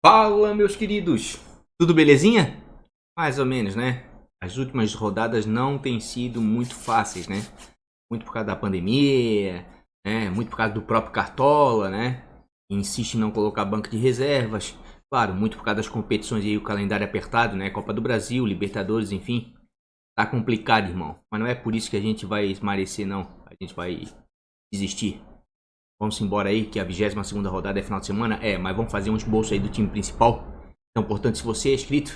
Fala, meus queridos! Tudo belezinha? Mais ou menos, né? As últimas rodadas não têm sido muito fáceis, né? Muito por causa da pandemia, né? Muito por causa do próprio Cartola, né? Insiste em não colocar banco de reservas. Claro, muito por causa das competições e o calendário apertado, né? Copa do Brasil, Libertadores, enfim. Tá complicado, irmão. Mas não é por isso que a gente vai esmarecer, não. A gente vai desistir. Vamos embora aí, que a 22ª rodada é final de semana. Mas vamos fazer um esboço aí do time principal. Então, portanto, se você é inscrito,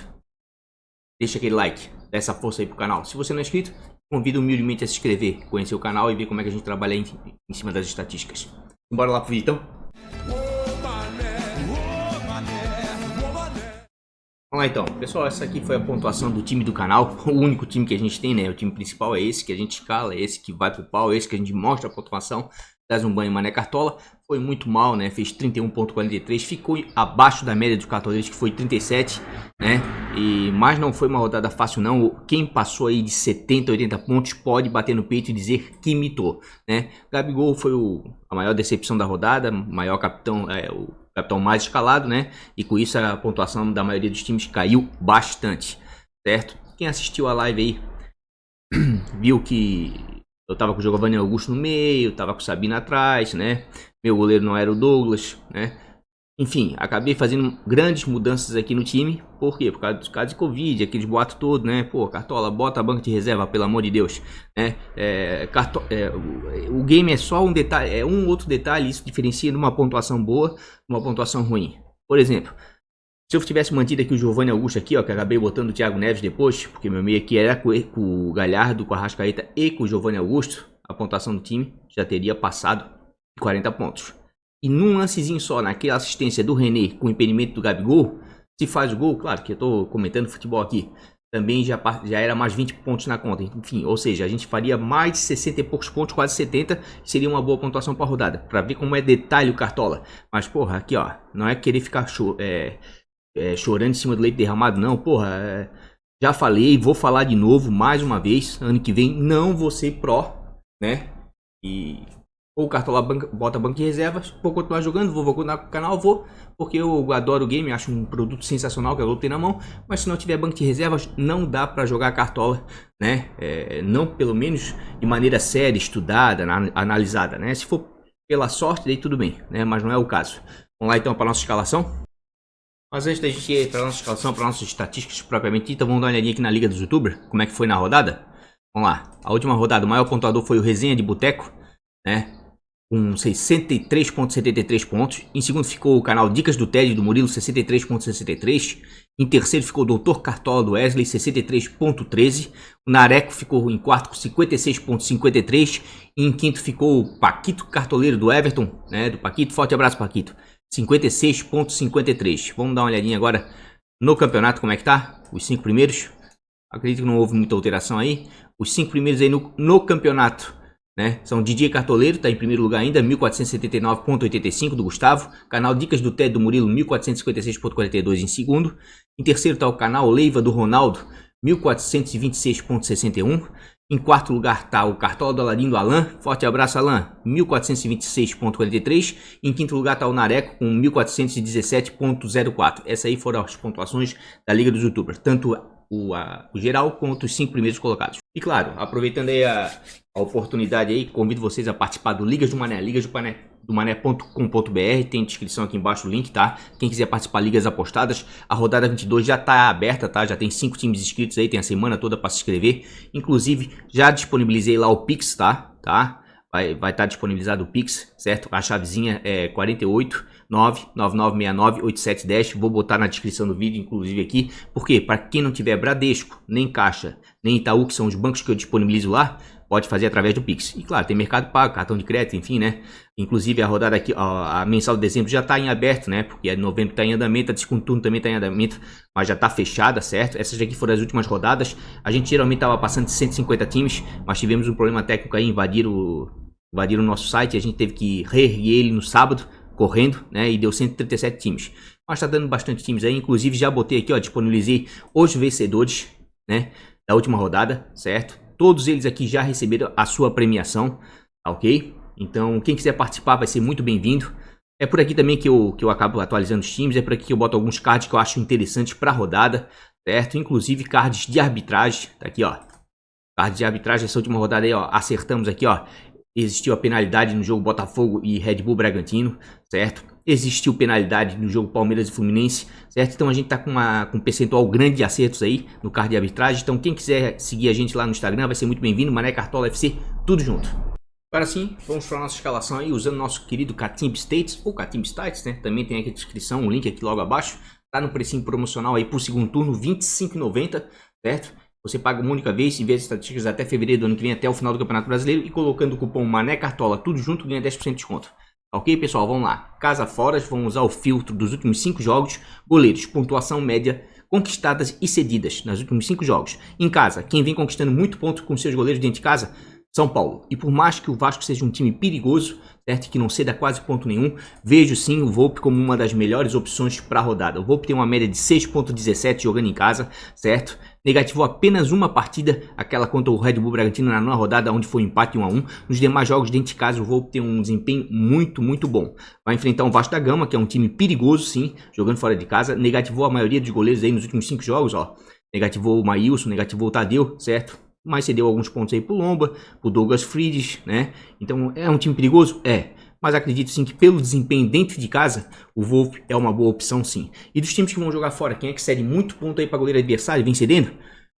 deixa aquele like, dá essa força aí pro canal. Se você não é inscrito, convido humildemente a se inscrever, conhecer o canal e ver como é que a gente trabalha em cima das estatísticas. Bora lá pro vídeo, então? Vamos lá então, pessoal, essa aqui foi a pontuação do time do canal, o único time que a gente tem, né, o time principal é esse que a gente escala, é esse que vai pro pau, é esse que a gente mostra a pontuação, traz um banho Mané Cartola, foi muito mal, né, fez 31.43, ficou abaixo da média dos cartoleiros que foi 37, né, mas não foi uma rodada fácil não, quem passou aí de 70, 80 pontos pode bater no peito e dizer que imitou, né, Gabigol foi a maior decepção da rodada, maior capitão, o capitão mais escalado, né? E com isso a pontuação da maioria dos times caiu bastante, certo? Quem assistiu a live aí viu que eu tava com o Giovanni Augusto no meio, tava com o Sabino atrás, né? Meu goleiro não era o Douglas, né? Enfim, acabei fazendo grandes mudanças aqui no time. Por quê? Por causa dos casos de Covid, aqueles boatos todos, né? Pô, Cartola, bota a banca de reserva, pelo amor de Deus, né? O game é só um detalhe, é um outro detalhe, isso diferencia de uma pontuação boa, uma pontuação ruim. Por exemplo, se eu tivesse mantido aqui o Giovanni Augusto aqui, ó, que acabei botando o Thiago Neves depois, porque meu meio aqui era com o Galhardo, com a Arrascaeta e com o Giovanni Augusto, a pontuação do time já teria passado de 40 pontos. E num lancezinho só, naquela assistência do René com o impedimento do Gabigol, se faz o gol, claro que eu tô comentando futebol aqui, também já era mais 20 pontos na conta. Enfim, ou seja, a gente faria mais de 60 e poucos pontos, quase 70, seria uma boa pontuação para a rodada. Para ver como é detalhe o Cartola. Mas, porra, aqui ó, não é querer ficar chorando em cima do leite derramado, não. Porra, já falei, vou falar de novo, mais uma vez, ano que vem não vou ser pró, né? Ou o Cartola bota banco de reservas, vou continuar jogando, vou continuar com o canal, porque eu adoro o game, acho um produto sensacional que eu ter na mão, mas se não tiver banco de reservas, não dá para jogar Cartola, né? Não pelo menos de maneira séria, estudada, analisada, né? Se for pela sorte, daí tudo bem, né? Mas não é o caso. Vamos lá então para nossa escalação. Mas antes da gente ir para nossa escalação, para nossas estatísticas propriamente dita, vamos dar uma olhadinha aqui na Liga dos YouTubers, como é que foi na rodada? Vamos lá, a última rodada, o maior pontuador foi o Resenha de Boteco, né? Com 63.73 pontos. Em segundo ficou o canal Dicas do Ted do Murilo, 63.63. Em terceiro ficou o Dr. Cartola do Wesley, 63.13. O Nareco ficou em quarto com 56.53. E em quinto ficou o Paquito Cartoleiro do Everton, né? Do Paquito, forte abraço Paquito, 56.53. Vamos dar uma olhadinha agora no campeonato, como é que tá? Os 5 primeiros. Acredito que não houve muita alteração aí. Os 5 primeiros aí no campeonato, né? São DJ Cartoleiro, está em primeiro lugar ainda, 1479.85 do Gustavo. Canal Dicas do Ted do Murilo, 1456.42 em segundo. Em terceiro está o canal Leiva do Ronaldo, 1426.61. Em quarto lugar está o Cartola do Aladim do Alan, forte abraço Alan, 1426.43. Em quinto lugar está o Nareco com 1417.04. Essas aí foram as pontuações da Liga dos YouTubers, tanto o geral quanto os 5 primeiros colocados. E claro, aproveitando aí a oportunidade aí, convido vocês a participar do Ligas do Mané, ligasdomané.com.br, tem descrição aqui embaixo o link, tá? Quem quiser participar, ligas apostadas, a rodada 22 já tá aberta, tá? Já tem 5 times inscritos aí, tem a semana toda para se inscrever. Inclusive, já disponibilizei lá o Pix, tá? Vai estar disponibilizado o Pix, certo? A chavezinha é 48999698710. Vou botar na descrição do vídeo, inclusive aqui. Porque para quem não tiver Bradesco, nem Caixa, nem Itaú, que são os bancos que eu disponibilizo lá, pode fazer através do Pix. E claro, tem Mercado Pago, cartão de crédito, enfim, né? Inclusive a rodada aqui, a mensal de dezembro já está em aberto, né? Porque a de novembro está em andamento, a de segundo turno também está em andamento, mas já está fechada, certo? Essas aqui foram as últimas rodadas. A gente geralmente estava passando de 150 times, mas tivemos um problema técnico aí, invadiram o nosso site, a gente teve que reerguer ele no sábado, correndo, né? E deu 137 times. Mas tá dando bastante times aí, inclusive já botei aqui, ó, disponibilizei os vencedores, né? Da última rodada, certo? Todos eles aqui já receberam a sua premiação, tá ok? Então, quem quiser participar vai ser muito bem-vindo. É por aqui também que eu acabo atualizando os times, é por aqui que eu boto alguns cards que eu acho interessantes para a rodada, certo? Inclusive cards de arbitragem, tá aqui, ó. Cards de arbitragem, essa última rodada aí, ó, acertamos aqui, ó. Existiu a penalidade no jogo Botafogo e Red Bull Bragantino, certo? Existiu penalidade no jogo Palmeiras e Fluminense, certo? Então a gente tá com um percentual grande de acertos aí no card de arbitragem. Então quem quiser seguir a gente lá no Instagram vai ser muito bem-vindo. Mané Cartola FC, tudo junto. Agora sim, vamos para a nossa escalação aí usando nosso querido Catimb States ou Catimb States, né? Também tem aqui a descrição, um link aqui logo abaixo. Tá no precinho promocional aí pro segundo turno, R$ 25,90, certo? Você paga uma única vez e vê as estatísticas até fevereiro do ano que vem, até o final do Campeonato Brasileiro. E colocando o cupom Mané Cartola, tudo junto, ganha 10% de desconto. Ok, pessoal? Vamos lá. Casa fora, vamos usar o filtro dos últimos 5 jogos. Goleiros, pontuação média, conquistadas e cedidas nos últimos 5 jogos. Em casa, quem vem conquistando muito ponto com seus goleiros dentro de casa? São Paulo. E por mais que o Vasco seja um time perigoso, certo? Que não ceda quase ponto nenhum, vejo sim o Volpi como uma das melhores opções para a rodada. O Volpi tem uma média de 6,17 jogando em casa, certo? Negativou apenas uma partida, aquela contra o Red Bull Bragantino na nona rodada, onde foi um empate 1 a 1. Nos demais jogos dentro de casa, o Volpi tem um desempenho muito bom. Vai enfrentar o Vasco da Gama, que é um time perigoso, sim, jogando fora de casa. Negativou a maioria dos goleiros aí nos últimos 5 jogos, ó. Negativou o Maílson, negativou o Tadeu, certo? Mas cedeu alguns pontos aí pro Lomba, pro Douglas Friedrich, né? Então é um time perigoso? É. Mas acredito sim que pelo desempenho dentro de casa, o Volpi é uma boa opção sim. E dos times que vão jogar fora, quem é que cede muito ponto aí para goleiro adversário e vem cedendo?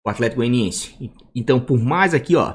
O Atlético Goianiense. Então por mais aqui, ó,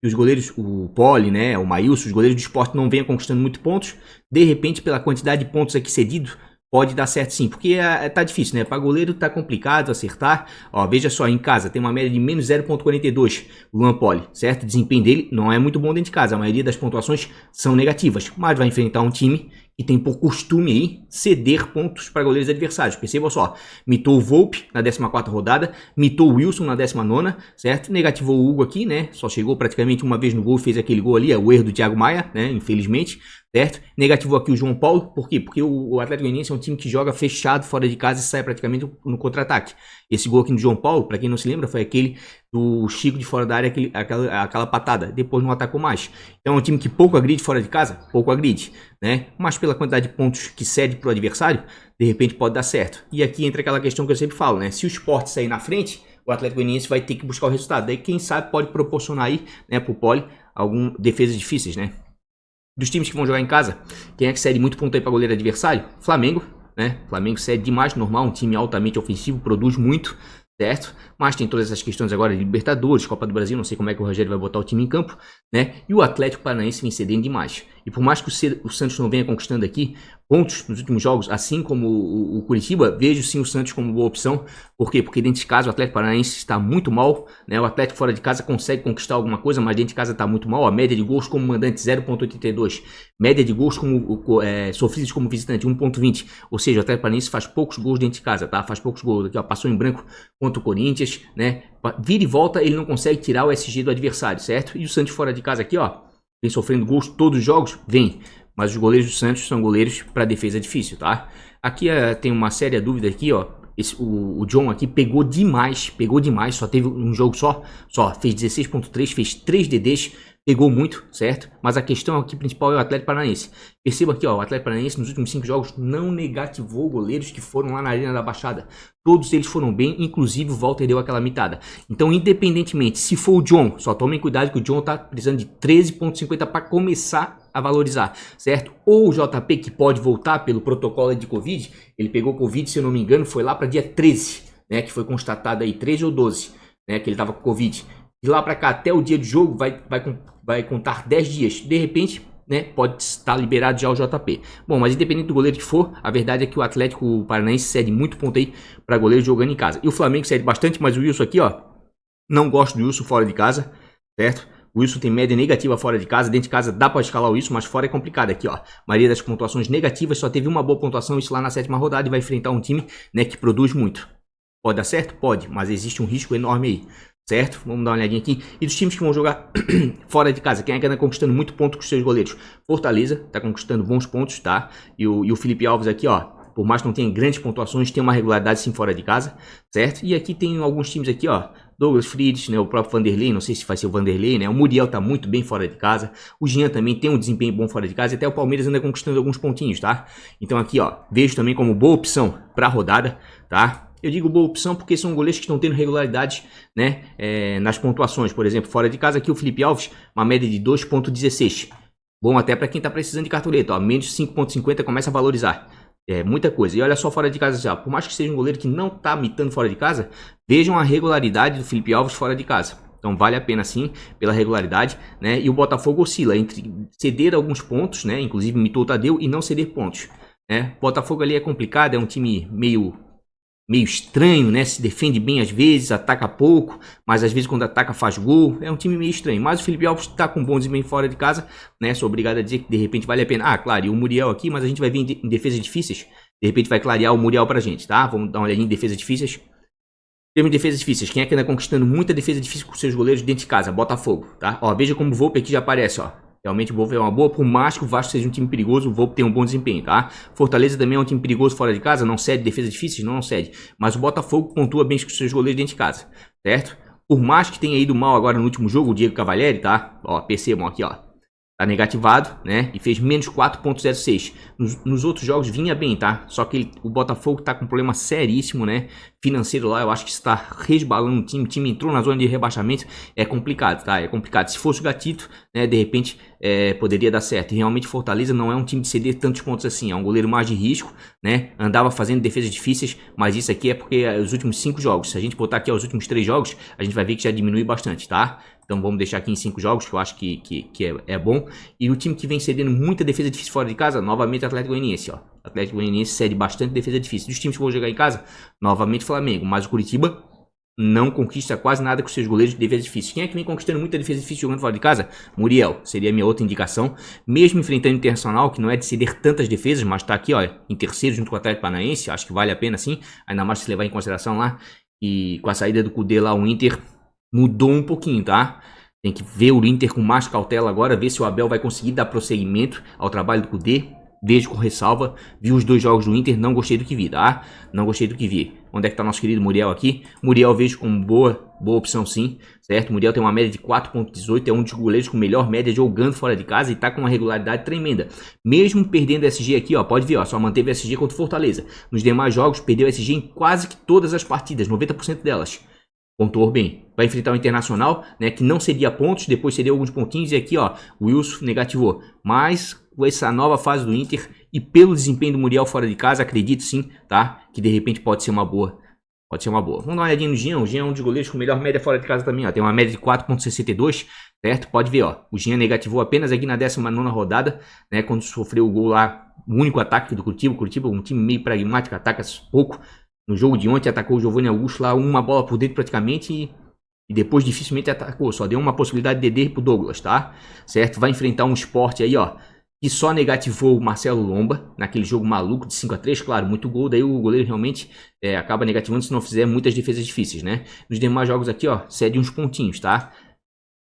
que os goleiros, o Poli, né, o Maílson, os goleiros do Sport não venham conquistando muito pontos, de repente pela quantidade de pontos aqui cedidos, pode dar certo sim, porque tá difícil, né? Para goleiro tá complicado acertar. Ó, veja só, em casa tem uma média de menos 0,42 o Luan Poli, certo? O desempenho dele não é muito bom dentro de casa, a maioria das pontuações são negativas, mas vai enfrentar um time que tem por costume aí ceder pontos para goleiros adversários. Perceba só, mitou o Volpi na 14ª rodada, mitou o Wilson na 19ª, certo? Negativou o Hugo aqui, né? Só chegou praticamente uma vez no gol, fez aquele gol ali, é o erro do Thiago Maia, né? Infelizmente, certo? Negativou aqui o João Paulo, por quê? Porque o Atlético Goianiense é um time que joga fechado fora de casa e sai praticamente no contra-ataque. Esse gol aqui no João Paulo, para quem não se lembra, foi aquele do Chico de fora da área, aquela patada, depois não atacou mais. Então é um time que pouco agride fora de casa, pouco agride, né? Mas pela quantidade de pontos que cede pro adversário, de repente pode dar certo. E aqui entra aquela questão que eu sempre falo, né? Se o Sport sair na frente, o Atlético Goianiense vai ter que buscar o resultado. Daí quem sabe pode proporcionar aí, né, pro Poli, algumas defesas difíceis, né? Dos times que vão jogar em casa, quem é que cede muito ponto aí para goleiro adversário? Flamengo, né? Flamengo cede demais, normal, um time altamente ofensivo, produz muito, certo? Mas tem todas essas questões agora de Libertadores, Copa do Brasil, não sei como é que o Rogério vai botar o time em campo, né? E o Atlético Paranaense vem cedendo demais. E por mais que o Santos não venha conquistando aqui pontos nos últimos jogos, assim como o Curitiba, vejo sim o Santos como boa opção. Por quê? Porque dentro de casa o Atlético Paranaense está muito mal, né? O Atlético fora de casa consegue conquistar alguma coisa, mas dentro de casa está muito mal. A média de gols como mandante 0,82, média de gols sofridos como visitante 1,20. Ou seja, o Atlético Paranaense faz poucos gols dentro de casa, tá? Faz poucos gols. Aqui, ó, passou em branco contra o Corinthians, né? Vira e volta, ele não consegue tirar o SG do adversário, certo? E o Santos fora de casa aqui, ó, vem sofrendo gols todos os jogos, vem. Mas os goleiros do Santos são goleiros para defesa difícil, tá? Aqui tem uma séria dúvida aqui, ó. O John aqui pegou demais, só teve um jogo só fez 16,3, fez 3 DDs, pegou muito, certo? Mas a questão aqui principal é o Atlético Paranaense. Perceba aqui, ó, o Atlético Paranaense nos últimos 5 jogos não negativou goleiros que foram lá na Arena da Baixada. Todos eles foram bem, inclusive o Walter deu aquela mitada. Então, independentemente, se for o John, só tomem cuidado que o John tá precisando de 13,50 para começar a valorizar, certo? Ou o JP, que pode voltar pelo protocolo de Covid, ele pegou Covid, se eu não me engano, foi lá para dia 13, né, que foi constatado aí, 13 ou 12, né, que ele tava com Covid. De lá para cá, até o dia de jogo, vai contar 10 dias. De repente, né, pode estar liberado já o JP. Bom, mas independente do goleiro que for, a verdade é que o Atlético Paranaense cede muito ponto aí para goleiro jogando em casa. E o Flamengo cede bastante, mas o Wilson aqui, ó, não gosto do Wilson fora de casa, certo? O Wilson tem média negativa fora de casa, dentro de casa dá para escalar o Wilson, mas fora é complicado aqui, ó. A maioria das pontuações negativas, só teve uma boa pontuação, isso lá na 7ª rodada, e vai enfrentar um time, né, que produz muito. Pode dar certo? Pode, mas existe um risco enorme aí. Certo? Vamos dar uma olhadinha aqui. E dos times que vão jogar fora de casa, quem é que anda conquistando muito ponto com os seus goleiros? Fortaleza tá conquistando bons pontos, tá? E o Felipe Alves aqui, ó, por mais que não tenha grandes pontuações, tem uma regularidade sim fora de casa, certo? E aqui tem alguns times aqui, ó, Douglas Friedrich, né? O próprio Vanderlei, não sei se vai ser o Vanderlei, né? O Muriel tá muito bem fora de casa. O Jean também tem um desempenho bom fora de casa. E até o Palmeiras anda conquistando alguns pontinhos, tá? Então aqui, ó, vejo também como boa opção pra rodada, tá? Eu digo boa opção porque são goleiros que estão tendo regularidade, né, nas pontuações. Por exemplo, fora de casa aqui o Felipe Alves, uma média de 2,16. Bom até para quem tá precisando de cartoleta, ó, menos de 5,50 começa a valorizar. É muita coisa. E olha só fora de casa já, por mais que seja um goleiro que não tá mitando fora de casa, vejam a regularidade do Felipe Alves fora de casa. Então vale a pena sim, pela regularidade, né? E o Botafogo oscila entre ceder alguns pontos, né? Inclusive mitou o Tadeu e não ceder pontos, né? Botafogo ali é complicado, é um time meio estranho, né? Se defende bem às vezes, ataca pouco, mas às vezes quando ataca faz gol. É um time meio estranho. Mas o Felipe Alves tá com bom desempenho fora de casa, né? Sou obrigado a dizer que de repente vale a pena. Ah, claro, e o Muriel aqui, mas a gente vai ver em defesas difíceis. De repente vai clarear o Muriel pra gente, tá? Vamos dar uma olhadinha em defesas difíceis. Temos defesas difíceis. Quem é que anda conquistando muita defesa difícil com seus goleiros dentro de casa? Botafogo, tá? Ó, veja como o Volpe aqui já aparece, ó. Realmente o Volpe é uma boa, por mais que o Vasco seja um time perigoso, o Volpe tem um bom desempenho, tá? Fortaleza também é um time perigoso fora de casa, não cede defesas difíceis, não cede. Mas o Botafogo pontua bem com seus goleiros dentro de casa, certo? Por mais que tenha ido mal agora no último jogo, o Diego Cavalieri, tá? Ó, percebam aqui, ó. Tá negativado, né? E fez menos 4,06. Nos outros jogos vinha bem, tá? Só que o Botafogo tá com um problema seríssimo, né? Financeiro lá, eu acho que está resbalando o time. O time entrou na zona de rebaixamento. É complicado, tá? É complicado. Se fosse o Gatito, né? De repente poderia dar certo. E realmente Fortaleza não é um time de ceder tantos pontos assim. É um goleiro mais de risco, né? Andava fazendo defesas difíceis, mas isso aqui é porque é os últimos 5 jogos. Se a gente botar aqui os últimos 3 jogos, a gente vai ver que já diminui bastante, tá? Então vamos deixar aqui em 5 jogos, que eu acho que é bom. E o time que vem cedendo muita defesa difícil fora de casa, novamente Atlético Goianiense, ó. Atlético Goianiense cede bastante defesa difícil. Dos times que vão jogar em casa, novamente Flamengo. Mas o Curitiba não conquista quase nada com seus goleiros de defesa difícil. Quem é que vem conquistando muita defesa difícil jogando fora de casa? Muriel, seria a minha outra indicação. Mesmo enfrentando o Internacional, que não é de ceder tantas defesas, mas tá aqui, ó, em terceiro junto com o Atlético Paranaense. Acho que vale a pena sim, ainda mais se levar em consideração lá. E com a saída do Cudê lá, o Inter mudou um pouquinho, tá? Tem que ver o Inter com mais cautela agora, ver se o Abel vai conseguir dar prosseguimento ao trabalho do Cudê. Vejo com ressalva, vi os 2 jogos do Inter, não gostei do que vi, tá? Não gostei do que vi. Onde é que tá nosso querido Muriel aqui? Muriel vejo como boa opção sim, certo? Muriel tem uma média de 4,18, é um dos goleiros com melhor média jogando fora de casa e tá com uma regularidade tremenda. Mesmo perdendo o SG aqui, ó, pode ver, ó, só manteve o SG contra o Fortaleza. Nos demais jogos, perdeu o SG em quase que todas as partidas, 90% delas. Pontuou bem. Vai enfrentar o Internacional, né, que não cedia pontos, depois cedeu alguns pontinhos e aqui, ó, o Wilson negativou. Mas com essa nova fase do Inter e pelo desempenho do Muriel fora de casa, acredito sim, tá, que de repente pode ser uma boa. Pode ser uma boa. Vamos dar uma olhadinha no Jean. O Jean é um dos goleiros com melhor média fora de casa também, ó. Tem uma média de 4,62, certo? Pode ver, ó. O Jean negativou apenas aqui na 19ª rodada, né, quando sofreu o gol lá, o único ataque do Curitiba. O Curitiba é um time meio pragmático, ataca pouco. No jogo de ontem atacou o Giovanni Augusto lá, uma bola por dentro praticamente e depois dificilmente atacou. Só deu uma possibilidade de DD pro Douglas, tá? Certo? Vai enfrentar um Sport aí, ó, que só negativou o Marcelo Lomba naquele jogo maluco de 5-3, claro, muito gol. Daí o goleiro realmente acaba negativando se não fizer muitas defesas difíceis, né? Nos demais jogos aqui, ó, cede uns pontinhos, tá?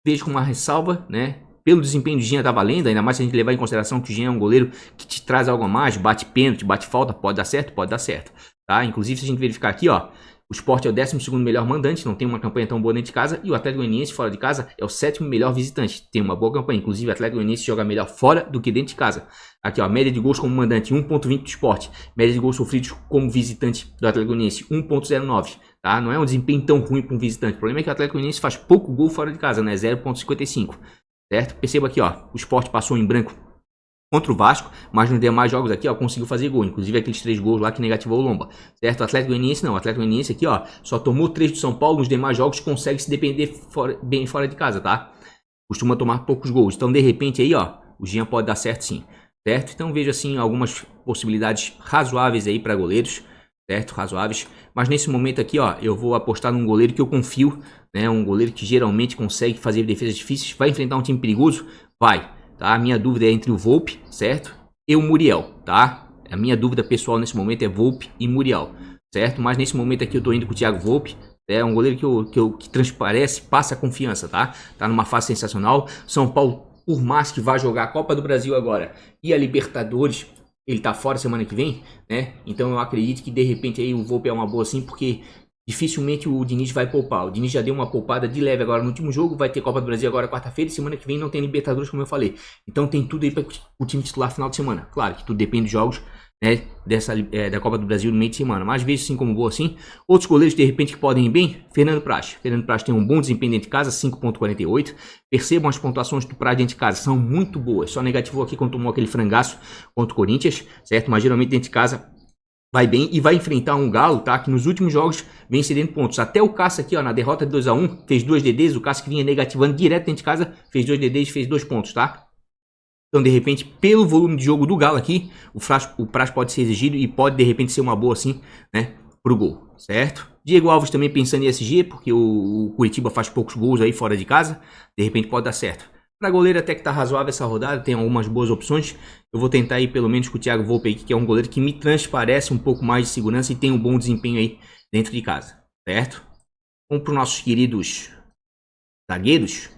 Vejo com uma ressalva, né? Pelo desempenho do Jean tá valendo, ainda mais se a gente levar em consideração que o Jean é um goleiro que te traz algo a mais, bate pênalti, bate falta, pode dar certo, pode dar certo. Tá? Inclusive, se a gente verificar aqui, ó, o Sport é o 12º melhor mandante, não tem uma campanha tão boa dentro de casa, e o Atlético Goianiense fora de casa é o 7º melhor visitante, tem uma boa campanha. Inclusive, o Atlético Goianiense joga melhor fora do que dentro de casa. Aqui, ó, média de gols como mandante 1,20 do Sport, média de gols sofridos como visitante do Atlético Goianiense 1,09. Tá? Não é um desempenho tão ruim para um visitante. O problema é que o Atlético Goianiense faz pouco gol fora de casa, né? 0,55. Certo? Perceba aqui, ó, o Sport passou em branco contra o Vasco, mas nos demais jogos aqui, ó, conseguiu fazer gol, inclusive aqueles 3 gols lá que negativou o Lomba, certo? O Atlético Goianiense não, o Atlético Goianiense aqui, ó, só tomou 3 do São Paulo, nos demais jogos consegue se depender bem fora de casa, tá? Costuma tomar poucos gols, então de repente aí, ó, o Jean pode dar certo sim, certo? Então vejo assim algumas possibilidades razoáveis aí para goleiros, certo? Razoáveis, mas nesse momento aqui, ó, eu vou apostar num goleiro que eu confio, né? Um goleiro que geralmente consegue fazer defesas difíceis, vai enfrentar um time perigoso, vai. Tá? A minha dúvida é entre o Volpe, certo? E o Muriel, tá? A minha dúvida pessoal nesse momento é Volpe e Muriel, certo? Mas nesse momento aqui eu tô indo com o Thiago Volpe, é um goleiro que transparece, passa confiança, tá? Tá numa fase sensacional. São Paulo, por mais que vá jogar a Copa do Brasil agora e a Libertadores, ele tá fora semana que vem, né? Então eu acredito que de repente aí o Volpe é uma boa sim, porque dificilmente o Diniz vai poupar. O Diniz já deu uma poupada de leve agora no último jogo, vai ter Copa do Brasil agora quarta-feira e semana que vem não tem Libertadores, como eu falei. Então tem tudo aí para o time titular final de semana. Claro que tudo depende dos jogos, né, da Copa do Brasil no meio de semana, mas vejo sim como boa assim. Outros goleiros de repente que podem ir bem, Fernando Praz tem um bom desempenho dentro de casa, 5.48. Percebam as pontuações do Praz dentro de casa, são muito boas, só negativou aqui quando tomou aquele frangaço contra o Corinthians, certo? Mas geralmente dentro de casa vai bem e vai enfrentar um Galo, tá? Que nos últimos jogos vem cedendo pontos. Até o Cássio aqui, ó, na derrota de 2-1, fez 2 DDs, o Cássio que vinha negativando direto dentro de casa, fez 2 DDs e fez 2 pontos, tá? Então, de repente, pelo volume de jogo do Galo aqui, o Praz pode ser exigido e pode, de repente, ser uma boa, assim, né, pro gol, certo? Diego Alves também pensando em SG, porque o Curitiba faz poucos gols aí fora de casa, de repente pode dar certo. Pra goleiro até que tá razoável essa rodada, tem algumas boas opções. Eu vou tentar ir pelo menos com o Thiago Volpe aí, que é um goleiro que me transparece um pouco mais de segurança e tem um bom desempenho aí dentro de casa, certo? Vamos para os nossos queridos zagueiros.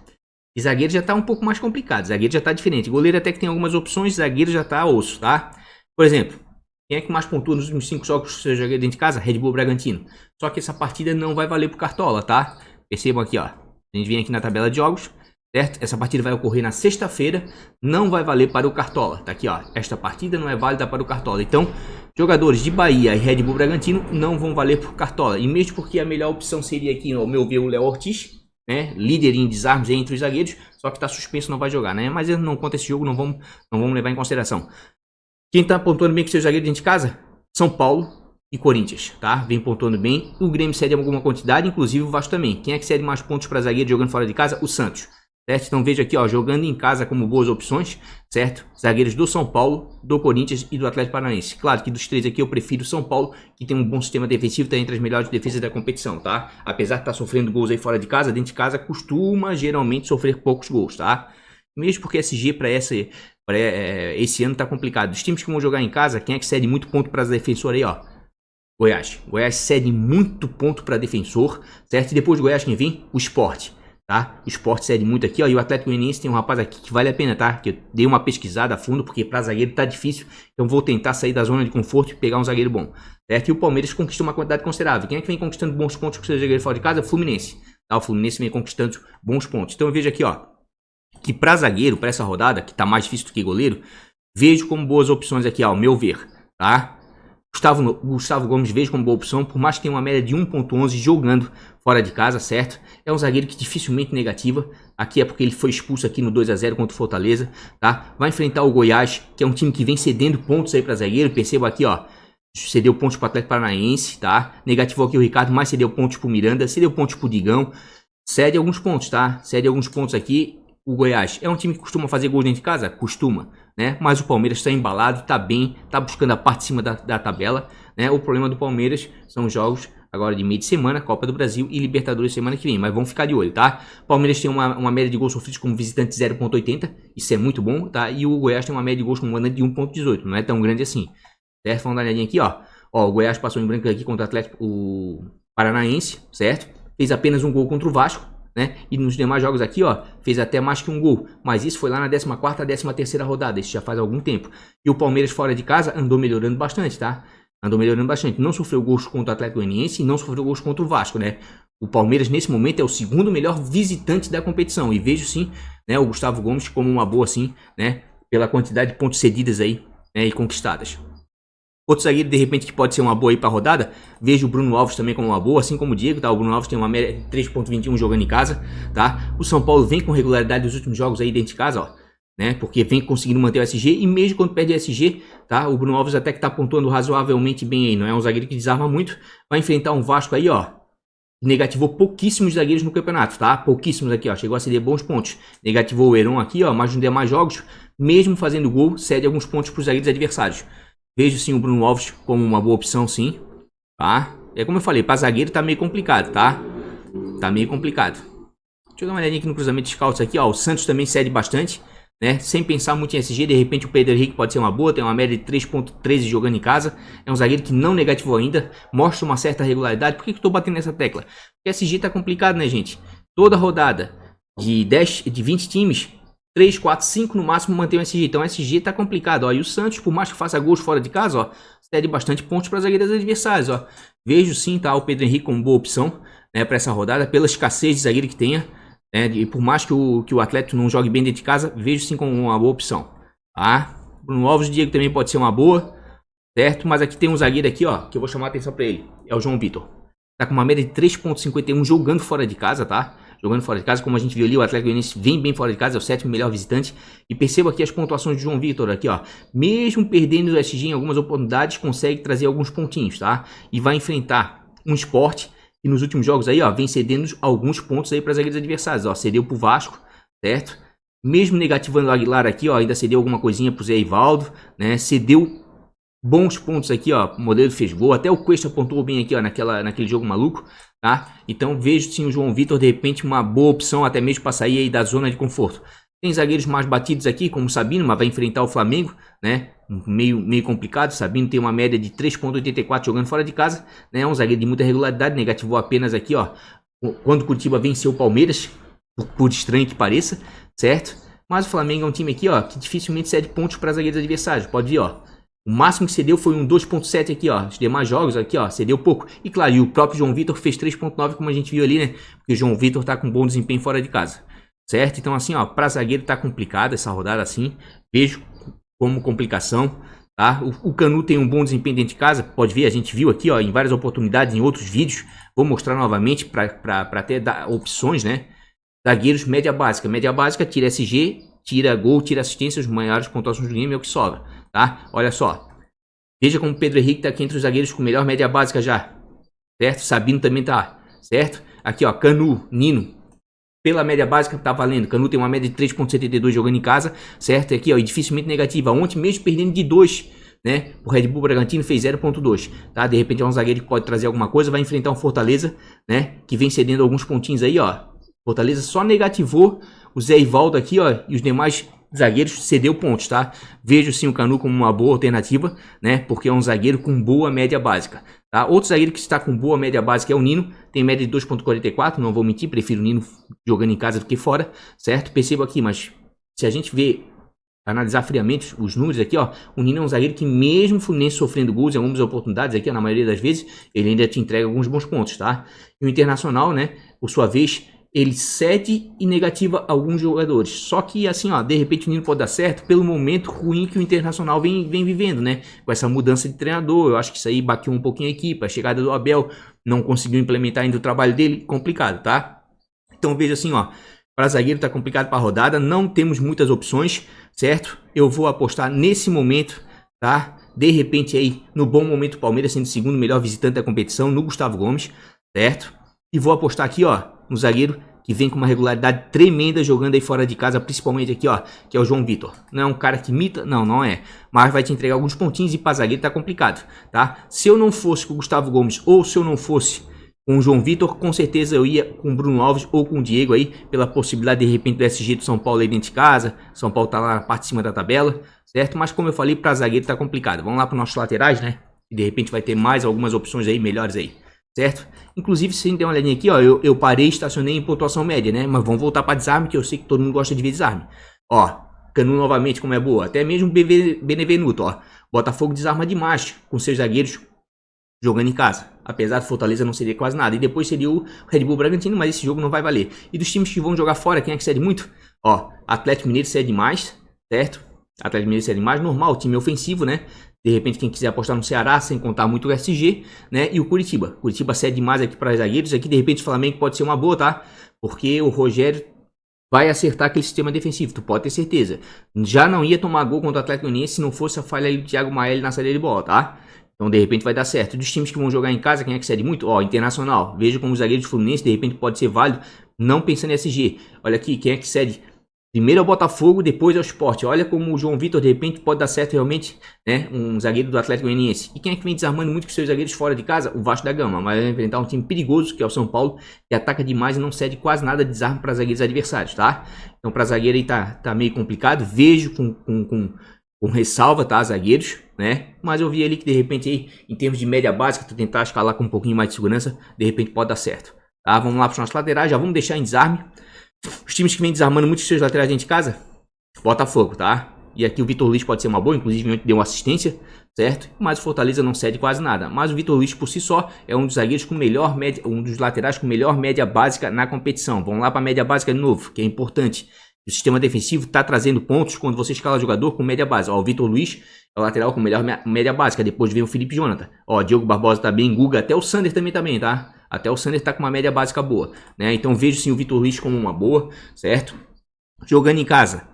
E zagueiro já tá um pouco mais complicado, zagueiro já tá diferente. Goleiro até que tem algumas opções, zagueiro já tá osso, tá? Por exemplo, quem é que mais pontua nos últimos 5 jogos que você joga dentro de casa? Red Bull Bragantino. Só que essa partida não vai valer pro Cartola, tá? Percebam aqui, ó. A gente vem aqui na tabela de jogos, certo? Essa partida vai ocorrer na sexta-feira, não vai valer para o Cartola. Tá aqui, ó. Esta partida não é válida para o Cartola. Então, jogadores de Bahia e Red Bull Bragantino não vão valer pro Cartola. E mesmo porque a melhor opção seria aqui, ao meu ver, o Léo Ortiz, né? Líder em desarmes entre os zagueiros, só que tá suspenso, não vai jogar, né? Mas eu não conta esse jogo, não vamos levar em consideração. Quem tá pontuando bem com seus zagueiros dentro de casa? São Paulo e Corinthians, tá? Vem pontuando bem. O Grêmio cede alguma quantidade, inclusive o Vasco também. Quem é que cede mais pontos para zagueiro jogando fora de casa? O Santos. Certo? Então veja aqui, ó, jogando em casa como boas opções, certo? Zagueiros do São Paulo, do Corinthians e do Atlético Paranaense. Claro que dos três aqui eu prefiro o São Paulo, que tem um bom sistema defensivo, tá entre as melhores defesas da competição, tá? Apesar de estar sofrendo gols aí fora de casa, dentro de casa costuma geralmente sofrer poucos gols, tá? Mesmo porque SG para esse ano tá complicado. Os times que vão jogar em casa, quem é que cede muito ponto para as defensoras aí, ó? Goiás. Goiás cede muito ponto para defensor, certo? E depois do Goiás quem vem? O Sport. Tá? O Sport cede muito aqui, ó, e o Atlético Goianiense tem um rapaz aqui que vale a pena, tá? Que eu dei uma pesquisada a fundo, porque pra zagueiro tá difícil, então vou tentar sair da zona de conforto e pegar um zagueiro bom, certo? E o Palmeiras conquistou uma quantidade considerável. Quem é que vem conquistando bons pontos com o seu zagueiro fora de casa? O Fluminense, tá? O Fluminense vem conquistando bons pontos. Então eu vejo aqui, ó, que pra zagueiro, pra essa rodada, que tá mais difícil do que goleiro, vejo como boas opções aqui, ó, ao meu ver, tá? Gustavo Gomes vejo como boa opção, por mais que tenha uma média de 1.11 jogando fora de casa, certo? É um zagueiro que dificilmente negativa. Aqui é porque ele foi expulso aqui no 2-0 contra o Fortaleza, tá? Vai enfrentar o Goiás, que é um time que vem cedendo pontos aí para zagueiro. Perceba aqui, ó, cedeu pontos para o Atlético Paranaense, tá? Negativou aqui o Ricardo, mas cedeu pontos para o Miranda, cedeu pontos para o Digão. Cede alguns pontos, tá? Cede alguns pontos aqui. O Goiás é um time que costuma fazer gols dentro de casa? Costuma, né? Mas o Palmeiras está embalado, está bem, está buscando a parte de cima da tabela, né? O problema do Palmeiras são os jogos agora de meio de semana, Copa do Brasil e Libertadores semana que vem, mas vamos ficar de olho, tá? O Palmeiras tem uma média de gols sofridos como visitante de 0.80, isso é muito bom, tá? E o Goiás tem uma média de gols como mandante de 1.18, não é tão grande assim, certo? Vamos dar uma olhadinha aqui, ó. Ó, o Goiás passou em branco aqui contra o Atlético o Paranaense, certo? Fez apenas um gol contra o Vasco, né? E nos demais jogos aqui, ó, fez até mais que um gol, mas isso foi lá na 14ª, 13ª rodada, isso já faz algum tempo. E o Palmeiras fora de casa andou melhorando bastante, tá? Andou melhorando bastante, não sofreu gols contra o Atlético Goianiense e não sofreu gols contra o Vasco, né? O Palmeiras nesse momento é o segundo melhor visitante da competição e vejo sim, né, o Gustavo Gomes como uma boa sim, né, pela quantidade de pontos cedidas aí, né, e conquistadas. Outro zagueiro, de repente, que pode ser uma boa aí pra rodada, vejo o Bruno Alves também como uma boa, assim como o Diego, tá? O Bruno Alves tem uma média de 3.21 jogando em casa, tá? O São Paulo vem com regularidade nos últimos jogos aí dentro de casa, ó, né? Porque vem conseguindo manter o SG e mesmo quando perde o SG, tá? O Bruno Alves até que tá pontuando razoavelmente bem aí, não é um zagueiro que desarma muito, vai enfrentar um Vasco aí, ó, negativou pouquíssimos zagueiros no campeonato, tá? Pouquíssimos aqui, ó, chegou a ceder bons pontos. Negativou o Heron aqui, ó, mas nos demais jogos, mesmo fazendo gol, cede alguns pontos pros zagueiros adversários. Vejo sim o Bruno Alves como uma boa opção, sim, tá? É como eu falei, para zagueiro tá meio complicado, tá? Tá meio complicado. Deixa eu dar uma olhadinha aqui no cruzamento de scouts aqui, ó. O Santos também cede bastante, né? Sem pensar muito em SG, de repente o Pedro Henrique pode ser uma boa, tem uma média de 3.13 jogando em casa. É um zagueiro que não negativou ainda, mostra uma certa regularidade. Por que eu tô batendo nessa tecla? Porque SG tá complicado, né, gente? Toda rodada de 20 times, 3, 4, 5 no máximo mantém o SG. Então o SG tá complicado, ó. E o Santos, por mais que faça gols fora de casa, ó, cede bastante pontos para zagueiros adversários, ó. Vejo sim, tá, o Pedro Henrique como boa opção, né, para essa rodada, pela escassez de zagueiro que tenha, né, e por mais que o Atlético não jogue bem dentro de casa, vejo sim como uma boa opção, tá? Bruno Alves, Diego também pode ser uma boa, certo? Mas aqui tem um zagueiro aqui, ó, que eu vou chamar a atenção para ele, é o João Vitor. Tá com uma média de 3.51 jogando fora de casa, tá? Jogando fora de casa, como a gente viu ali, o Atlético Goianiense vem bem fora de casa, é o 7º melhor visitante. E perceba aqui as pontuações de João Vitor aqui, ó. Mesmo perdendo o SG em algumas oportunidades, consegue trazer alguns pontinhos, tá? E vai enfrentar um Sport que nos últimos jogos aí, ó, vem cedendo alguns pontos aí para os zagueiros adversários, ó. Cedeu pro Vasco, certo? Mesmo negativando o Aguilar aqui, ó, ainda cedeu alguma coisinha pro Zé Ivaldo, né? Cedeu bons pontos aqui, ó, o Modelo fez gol, até o Cuesta pontuou bem aqui, ó, naquele jogo maluco, tá? Então vejo sim o João Vitor, de repente, uma boa opção, até mesmo para sair aí da zona de conforto. Tem zagueiros mais batidos aqui, como o Sabino, mas vai enfrentar o Flamengo, né? Meio complicado, Sabino tem uma média de 3.84 jogando fora de casa, né? É um zagueiro de muita regularidade, negativou apenas aqui, ó, quando o Curitiba venceu o Palmeiras, por estranho que pareça, certo? Mas o Flamengo é um time aqui, ó, que dificilmente cede pontos para zagueiros adversários, pode ver, ó. O máximo que cedeu foi um 2.7 aqui, ó. Os demais jogos aqui, ó, cedeu pouco. E claro, e o próprio João Vitor fez 3.9, como a gente viu ali, né? Porque o João Vitor tá com bom desempenho fora de casa. Certo? Então assim, ó, pra zagueiro tá complicado essa rodada assim. Vejo como complicação, tá? O Canu tem um bom desempenho dentro de casa. Pode ver, a gente viu aqui, ó, em várias oportunidades, em outros vídeos. Vou mostrar novamente pra até dar opções, né? Zagueiros média básica. Média básica, tira SG, tira gol, tira assistência, os maiores pontuações do game é o que sobra, tá? Olha só. Veja como o Pedro Henrique tá aqui entre os zagueiros com melhor média básica já, certo? Sabino também tá, certo? Aqui, ó, Canu, Nino, pela média básica tá valendo. Canu tem uma média de 3.72 jogando em casa, certo? Aqui, ó, e dificilmente negativa. Ontem mesmo perdendo de 2, né? O Red Bull Bragantino fez 0.2, tá? De repente é um zagueiro que pode trazer alguma coisa, vai enfrentar um Fortaleza, né? Que vem cedendo alguns pontinhos aí, ó. Fortaleza só negativou o Zé Ivaldo aqui, ó, e os demais zagueiros cedeu pontos, tá? Vejo sim o Canu como uma boa alternativa, né? Porque é um zagueiro com boa média básica, tá? Outro zagueiro que está com boa média básica é o Nino, tem média de 2.44, não vou mentir, prefiro o Nino jogando em casa do que fora, certo? Percebo aqui, mas se a gente ver, analisar friamente os números aqui, ó, o Nino é um zagueiro que mesmo o Fluminense sofrendo gols em algumas oportunidades aqui, ó, na maioria das vezes, ele ainda te entrega alguns bons pontos, tá? E o Internacional, né, por sua vez, ele cede e negativa alguns jogadores. Só que assim, ó, de repente o Nino pode dar certo pelo momento ruim que o Internacional vem vivendo, né? Com essa mudança de treinador. Eu acho que isso aí bateu um pouquinho a equipe. A chegada do Abel não conseguiu implementar ainda o trabalho dele. Complicado, tá? Então veja assim, ó. Para zagueiro tá complicado para a rodada. Não temos muitas opções, certo? Eu vou apostar nesse momento, tá? De repente aí, no bom momento, o Palmeiras sendo o segundo melhor visitante da competição, no Gustavo Gomes, certo? E vou apostar aqui, ó, no zagueiro que vem com uma regularidade tremenda jogando aí fora de casa, principalmente aqui, ó, que é o João Vitor. Não é um cara que imita, não é, mas vai te entregar alguns pontinhos e para zagueiro tá complicado, tá? Se eu não fosse com o Gustavo Gomes ou se eu não fosse com o João Vitor, com certeza eu ia com o Bruno Alves ou com o Diego aí, pela possibilidade de repente do SG do São Paulo aí dentro de casa. São Paulo tá lá na parte de cima da tabela, certo? Mas como eu falei, para zagueiro tá complicado. Vamos lá para os nossos laterais, né? E de repente vai ter mais algumas opções aí melhores aí. Certo? Inclusive, se você der uma olhadinha aqui, ó, eu parei e estacionei em pontuação média, né? Mas vamos voltar para desarme, que eu sei que todo mundo gosta de ver desarme. Ó, Canu novamente, como é boa. Até mesmo Benevenuto, ó. Botafogo desarma demais com seus zagueiros jogando em casa. Apesar do Fortaleza não seria quase nada. E depois seria o Red Bull Bragantino, mas esse jogo não vai valer. E dos times que vão jogar fora, quem é que cede muito? Ó, Atlético Mineiro cede mais, certo? Atlético Mineiro cede mais, normal, time ofensivo, né? De repente, quem quiser apostar no Ceará, sem contar muito o SG, né? E o Curitiba. Curitiba cede mais aqui para os zagueiros. Aqui, de repente, o Flamengo pode ser uma boa, tá? Porque o Rogério vai acertar aquele sistema defensivo, tu pode ter certeza. Já não ia tomar gol contra o Atlético Goianiense se não fosse a falha aí do Thiago Maeli na saída de bola, tá? Então, de repente, vai dar certo. Dos times que vão jogar em casa, quem é que cede muito? Ó, Internacional. Veja como os zagueiros do Fluminense, de repente, pode ser válido. Não pensando em SG. Olha aqui, quem é que cede? Primeiro é o Botafogo, depois é o Sport. Olha como o João Vitor, de repente, pode dar certo realmente, né? Um zagueiro do Atlético Goianiense. E quem é que vem desarmando muito com seus zagueiros fora de casa? O Vasco da Gama. Mas vai enfrentar um time perigoso, que é o São Paulo, que ataca demais e não cede quase nada de desarme para zagueiros adversários, tá? Então, para zagueiro aí tá meio complicado. Vejo com ressalva, tá? Zagueiros, né? Mas eu vi ali que, de repente, aí, em termos de média básica, tu tentar escalar com um pouquinho mais de segurança, de repente pode dar certo, tá? Vamos lá para os nossos laterais. Já vamos deixar em desarme. Os times que vêm desarmando muito os seus laterais dentro de casa, Botafogo, tá? E aqui o Vitor Luiz pode ser uma boa, inclusive deu uma assistência, certo? Mas o Fortaleza não cede quase nada. Mas o Vitor Luiz por si só é um dos zagueiros com melhor média, um dos laterais com melhor média básica na competição. Vamos lá para a média básica de novo, que é importante. O sistema defensivo está trazendo pontos quando você escala jogador com média básica. Ó, o Vitor Luiz é o lateral com melhor média básica. Depois vem o Felipe Jonathan. Ó, Diogo Barbosa tá bem, Guga, até o Sander também tá bem, tá? Até o Sander tá com uma média básica boa, né? Então vejo sim o Vitor Luiz como uma boa, certo? Jogando em casa,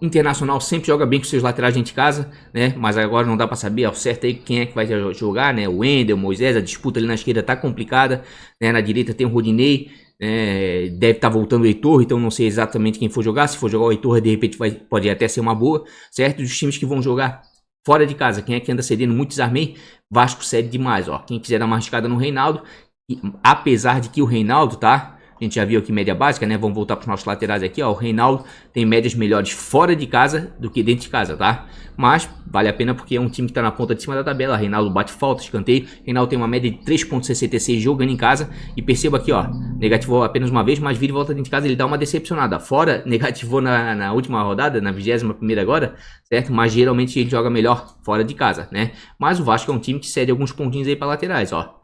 Internacional sempre joga bem com seus laterais dentro de casa, né? Mas agora não dá para saber ao certo aí quem é que vai jogar, né? O Wendel, o Moisés, a disputa ali na esquerda tá complicada, né? Na direita tem o Rodinei, deve estar voltando o Heitor, então não sei exatamente quem for jogar. Se for jogar o Heitor, de repente pode até ser uma boa, certo? Dos times que vão jogar fora de casa, quem é que anda cedendo muito desarmei? Vasco cede demais, ó. Quem quiser dar uma arriscada no Reinaldo, apesar de que o Reinaldo, tá? A gente já viu aqui média básica, né? Vamos voltar para os nossos laterais aqui, ó. O Reinaldo tem médias melhores fora de casa do que dentro de casa, tá? Mas vale a pena porque é um time que está na ponta de cima da tabela. Reinaldo bate falta, escanteio. Reinaldo tem uma média de 3,66 jogando em casa. E perceba aqui, ó, negativou apenas uma vez, mas vira e volta dentro de casa, ele dá uma decepcionada. Fora, negativou na última rodada, na 21ª agora, certo? Mas geralmente ele joga melhor fora de casa, né? Mas o Vasco é um time que cede alguns pontinhos aí para laterais, ó.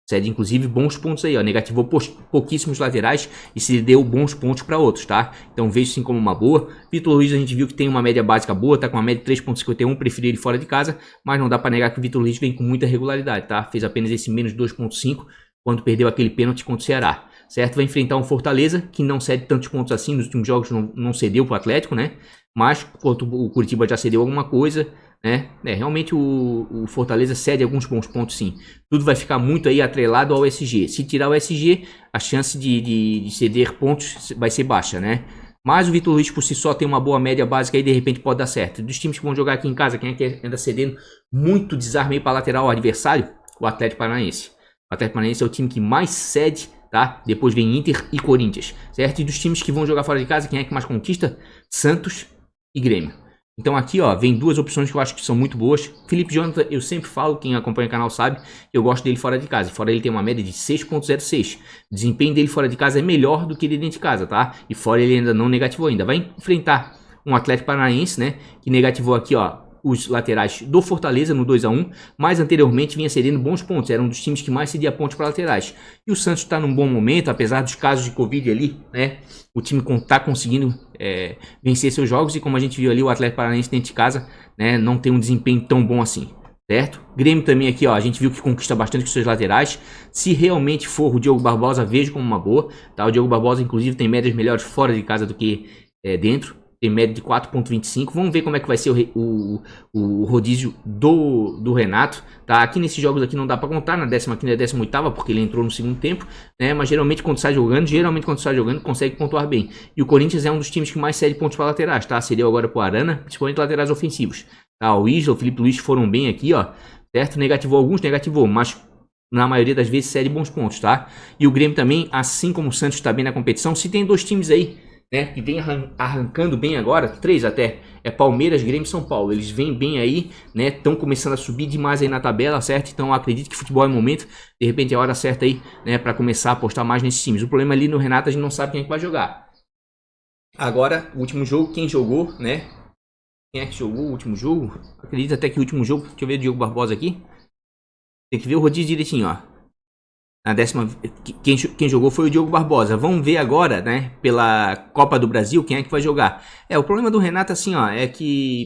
Cede inclusive bons pontos aí, ó. Negativou pouquíssimos laterais e se deu bons pontos para outros, tá? Então vejo sim como uma boa. Vitor Luiz a gente viu que tem uma média básica boa, tá com uma média de 3,51, preferi ele fora de casa, mas não dá para negar que o Vitor Luiz vem com muita regularidade, tá? Fez apenas esse menos 2,5 quando perdeu aquele pênalti contra o Ceará, certo? Vai enfrentar um Fortaleza que não cede tantos pontos assim, nos últimos jogos não cedeu pro Atlético, né? Mas quanto o Curitiba já cedeu alguma coisa, né? Realmente o Fortaleza cede alguns bons pontos sim. Tudo vai ficar muito aí atrelado ao SG. Se tirar o SG, a chance de ceder pontos vai ser baixa, né? Mas o Vitor Luiz por si só tem uma boa média básica e de repente pode dar certo. Dos times que vão jogar aqui em casa, quem é que anda cedendo muito desarme para lateral ao adversário? O Atlético Paranaense. O Atlético Paranaense é o time que mais cede, tá? Depois vem Inter e Corinthians, certo? E dos times que vão jogar fora de casa, quem é que mais conquista? Santos e Grêmio. Então aqui, ó, vem duas opções que eu acho que são muito boas. Felipe Jonathan, eu sempre falo, quem acompanha o canal sabe, eu gosto dele fora de casa. Fora ele tem uma média de 6,06. O desempenho dele fora de casa é melhor do que ele dentro de casa, tá? E fora ele ainda não negativou ainda. Vai enfrentar um Atlético Paranaense, né, que negativou aqui, ó, os laterais do Fortaleza no 2-1, mas anteriormente vinha cedendo bons pontos, era um dos times que mais cedia pontos para laterais. E o Santos está num bom momento, apesar dos casos de Covid ali, né? O time está conseguindo vencer seus jogos e como a gente viu ali, o Atlético Paranaense dentro de casa, né, não tem um desempenho tão bom assim, certo? Grêmio também aqui, ó, a gente viu que conquista bastante com seus laterais. Se realmente for o Diogo Barbosa, vejo como uma boa, tá? O Diogo Barbosa inclusive tem médias melhores fora de casa do que dentro. Tem média de 4,25. Vamos ver como é que vai ser o rodízio do Renato, tá? Aqui nesses jogos aqui não dá para contar, na 15ª e 18ª, porque ele entrou no segundo tempo, né? Mas geralmente quando sai jogando, consegue pontuar bem. E o Corinthians é um dos times que mais cede pontos para laterais, tá? Cedeu agora pro Arana, principalmente laterais ofensivos. Tá? O Isla, o Felipe Luiz foram bem aqui, ó, certo? Negativou alguns, mas na maioria das vezes cede bons pontos, tá? E o Grêmio também, assim como o Santos está bem na competição, se tem dois times aí, né, que vem arrancando bem agora, 3 até, é Palmeiras, Grêmio e São Paulo. Eles vêm bem aí, né, estão começando a subir demais aí na tabela, certo? Então eu acredito que futebol é o momento, de repente é a hora certa aí, né, para começar a apostar mais nesses times. O problema ali no Renato, a gente não sabe quem é que vai jogar. Agora, o último jogo, quem jogou, né? Quem é que jogou o último jogo? Acredito até que o último jogo, deixa eu ver o Diogo Barbosa aqui. Tem que ver o rodízio direitinho, ó. Na 10ª, quem jogou foi o Diogo Barbosa. Vamos ver agora, né, pela Copa do Brasil, quem é que vai jogar. O problema do Renato, assim, ó, é que